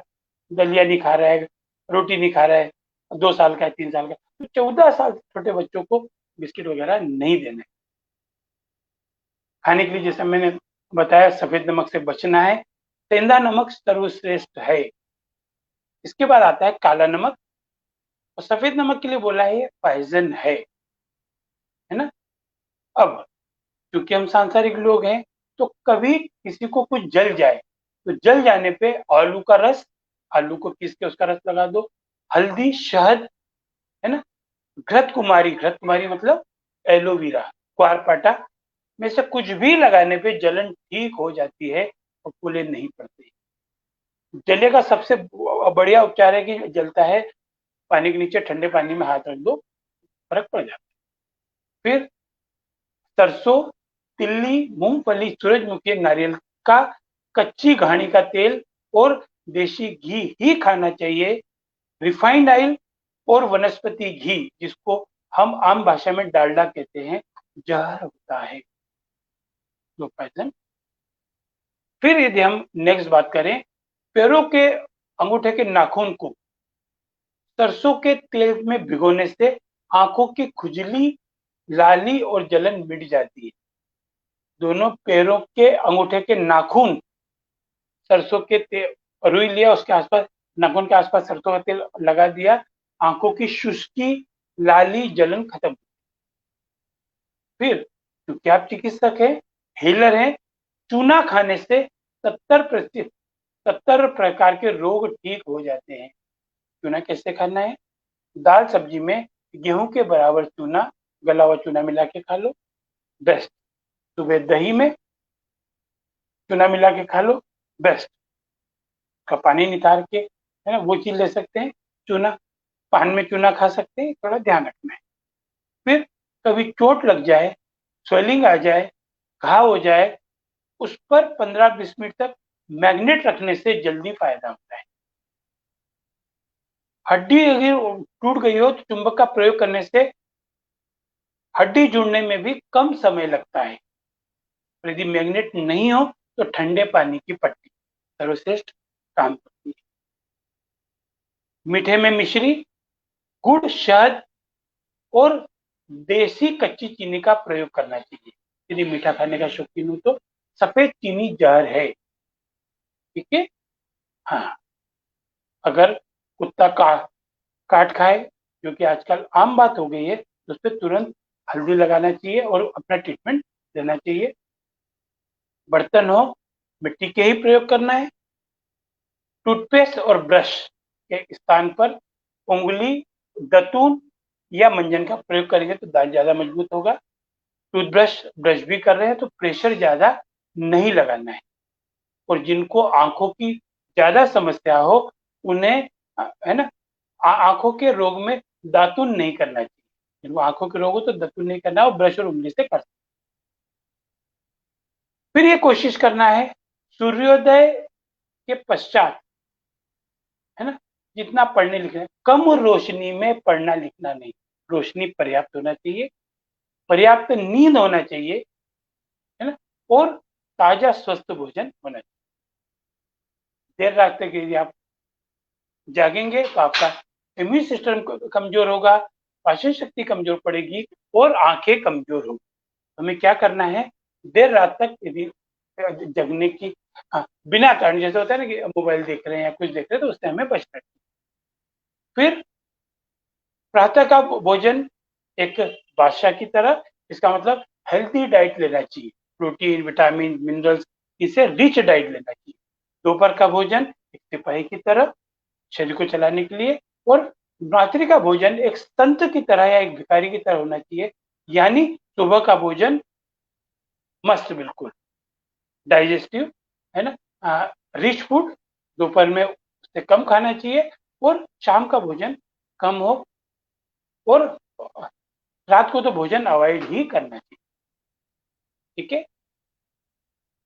दलिया नहीं खा रहा है, रोटी नहीं खा रहा है, 2 साल का है, 3 साल का, तो 14 साल छोटे बच्चों को बिस्किट वगैरह नहीं देना है। खाने के लिए जैसे मैंने बताया सफेद नमक से बचना है, सेंधा नमक सर्वश्रेष्ठ है। इसके बाद आता है काला नमक, और सफेद नमक के लिए बोला है ये पॉइजन है ना। अब क्योंकि हम सांसारिक लोग हैं, तो कभी किसी को कुछ जल जाए तो जल जाने पे आलू का रस, आलू को पीस के उसका रस लगा दो, हल्दी, शहद, है ना, घृत कुमारी मतलब एलोवेरा, क्वारपाटा में से कुछ भी लगाने पे जलन ठीक हो जाती है और फूले नहीं पड़ते। जले का सबसे बढ़िया उपचार है कि जलता है पानी के नीचे ठंडे पानी में हाथ रख दो, फर्क पड़ जाता है। फिर सरसों, तिल्ली, मूंगफली, सूरजमुखी, नारियल का कच्ची घानी का तेल और देशी घी ही खाना चाहिए। रिफाइंड ऑयल और वनस्पति घी, जिसको हम आम भाषा में डालडा कहते हैं, जहर होता है, जो पॉइजन। फिर यदि हम नेक्स्ट बात करें, पैरों के अंगूठे के नाखून को सरसों के तेल में भिगोने से आंखों की खुजली, लाली और जलन मिट जाती है। दोनों पैरों के अंगूठे के नाखून सरसों के तेल, रुई लिया, उसके आसपास नाखून के आसपास सरसों का तेल लगा दिया, आंखों की शुष्की, लाली, जलन खत्म। फिर क्योंकि आप चिकित्सक हैं, हीलर हैं, चूना खाने से 70 प्रकार के रोग ठीक हो जाते हैं। चूना कैसे खाना है, दाल सब्जी में गेहूं के बराबर चूना, गला हुआ चूना मिला के खा लो, बेस्ट। सुबह दही में चूना मिला के खा लो, बेस्ट। का पानी नितार के, है ना, वो चीज ले सकते हैं। चूना, पान में चूना खा सकते हैं, थोड़ा ध्यान रखना है। फिर कभी चोट लग जाए, स्वेलिंग आ जाए, घाव हो जाए, उस पर 15-20 मिनट तक मैग्नेट रखने से जल्दी फायदा होता है। हड्डी अगर टूट गई हो तो चुंबक का प्रयोग करने से हड्डी जुड़ने में भी कम समय लगता है। यदि मैग्नेट नहीं हो तो ठंडे पानी की पट्टी सर्वश्रेष्ठ काम करती है। मीठे में मिश्री, गुड़, शहद और देसी कच्ची चीनी का प्रयोग करना चाहिए। यदि मीठा खाने का शौकीन हो तो सफेद चीनी जहर है, ठीक है। हाँ, अगर कुत्ता काट खाए, जो कि आजकल आम बात हो गई है, तो उस पर तुरंत हल्दी लगाना चाहिए और अपना ट्रीटमेंट देना चाहिए। बर्तन हो मिट्टी के ही प्रयोग करना है। टूथपेस्ट और ब्रश के स्थान पर उंगली, दतून या मंजन का प्रयोग करेंगे तो दांत ज्यादा मजबूत होगा। टूथब्रश ब्रश भी कर रहे हैं तो प्रेशर ज्यादा नहीं लगाना है। और जिनको आंखों की ज्यादा समस्या हो उन्हें है ना आंखों के रोग में दातुन नहीं करना चाहिए। जिनको आंखों के रोग हो तो दातुन नहीं करना, और ब्रश और उंगली से कर सकते। फिर ये कोशिश करना है सूर्योदय के पश्चात, है ना, जितना पढ़ने लिखना, कम रोशनी में पढ़ना लिखना नहीं। रोशनी पर्याप्त होना चाहिए, पर्याप्त नींद होना चाहिए, है ना, और ताजा स्वस्थ भोजन होना चाहिए। देर रात तक यदि आप जागेंगे तो आपका इम्यून सिस्टम कमजोर होगा, पाचन शक्ति कमजोर पड़ेगी और आंखें कमजोर होगी। हमें क्या करना है, देर रात तक यदि जगने की बिना कारण, जैसे होता है ना कि मोबाइल देख रहे हैं या कुछ देख रहे हैं, तो उससे हमें बचना चाहिए। फिर प्रातः का भोजन एक बादशाह की तरह, इसका मतलब हेल्थी डाइट लेना चाहिए, प्रोटीन, विटामिन, मिनरल्स, इसे रिच डाइट लेना चाहिए। दोपहर का भोजन एक सिपाही की तरह शरीर को चलाने के लिए, और रात्रि का भोजन एक संत की तरह या एक भिखारी की तरह होना चाहिए। यानी सुबह का भोजन मस्त, बिल्कुल डाइजेस्टिव, है ना, रिच फूड, दोपहर में उससे कम खाना चाहिए, और शाम का भोजन कम हो, और रात को तो भोजन अवॉइड ही करना चाहिए। ठीक है,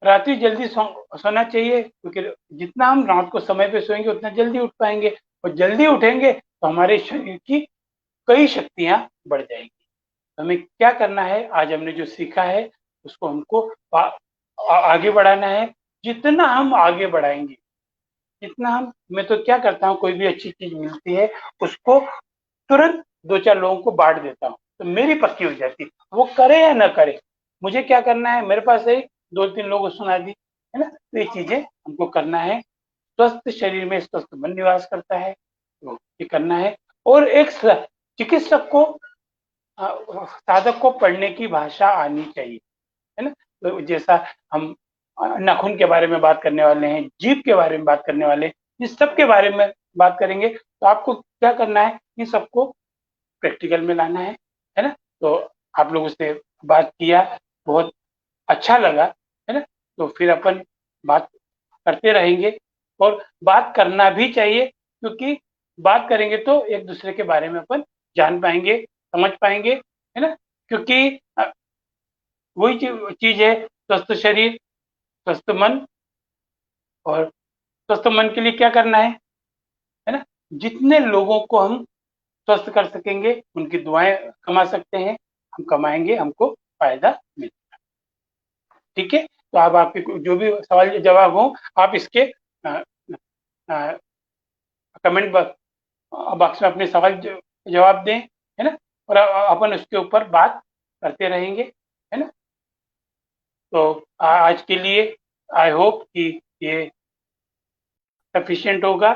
रात्रि जल्दी सोना चाहिए, क्योंकि जितना हम रात को समय पे सोएंगे उतना जल्दी उठ पाएंगे, और जल्दी उठेंगे तो हमारे शरीर की कई शक्तियां बढ़ जाएंगी। हमें क्या करना है, आज हमने जो सीखा है उसको हमको आगे बढ़ाना है। जितना हम आगे बढ़ाएंगे, जितना हम, मैं तो क्या करता हूँ, कोई भी अच्छी चीज मिलती है उसको तुरंत दो चार लोगों को बांट देता हूँ, तो मेरी पक्की हो जाती है। वो करे या ना करे, मुझे क्या करना है, मेरे पास है दो तीन लोगों को सुना दी, है ना, तो ये चीजें हमको करना है। स्वस्थ शरीर में स्वस्थ मन निवास करता है, तो ये करना है। और एक चिकित्सक को, साधक को पढ़ने की भाषा आनी चाहिए, है ना। तो जैसा हम नाखून के बारे में बात करने वाले हैं, जीभ के बारे में बात करने वाले हैं, इस सब के बारे में बात करेंगे, तो आपको क्या करना है, इन सबको प्रैक्टिकल में लाना है ना। तो आप लोगों से बात किया, बहुत अच्छा लगा, है ना। तो फिर अपन बात करते रहेंगे, और बात करना भी चाहिए, क्योंकि बात करेंगे तो एक दूसरे के बारे में अपन जान पाएंगे, समझ पाएंगे, है ना। क्योंकि वही चीज है, स्वस्थ शरीर स्वस्थ मन, और स्वस्थ मन के लिए क्या करना है ना, जितने लोगों को हम स्वस्थ कर सकेंगे उनकी दुआएं कमा सकते हैं, हम कमाएंगे, हमको फायदा मिलेगा। ठीक है, तो अब आपके जो भी सवाल जवाब हो, आप इसके कमेंट बॉक्स में अपने सवाल जवाब दें, है ना, और अपन उसके ऊपर बात करते रहेंगे, है ना। तो आज के लिए आई होप कि ये सफिशिएंट होगा,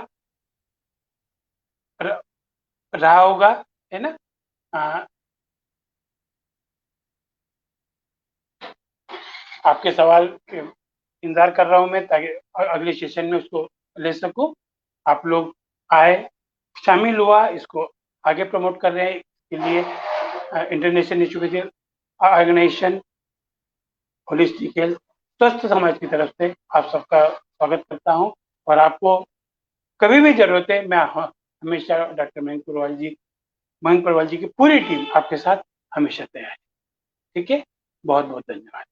रहा होगा, है ना। आपके सवाल के इंतजार कर रहा हूँ मैं, ताकि अगले सेशन में उसको ले सकूं। आप लोग आए, शामिल हुआ, इसको आगे प्रमोट कर रहे हैं। इसके लिए international education organisation holistic health स्वस्थ समाज की तरफ से आप सबका स्वागत करता हूं। और आपको कभी भी जरूरत है, मैं हमेशा डॉक्टर मयंक परवाल जी की पूरी टीम आपके साथ हमेशा तैयार है। ठीक है, बहुत बहुत धन्यवाद।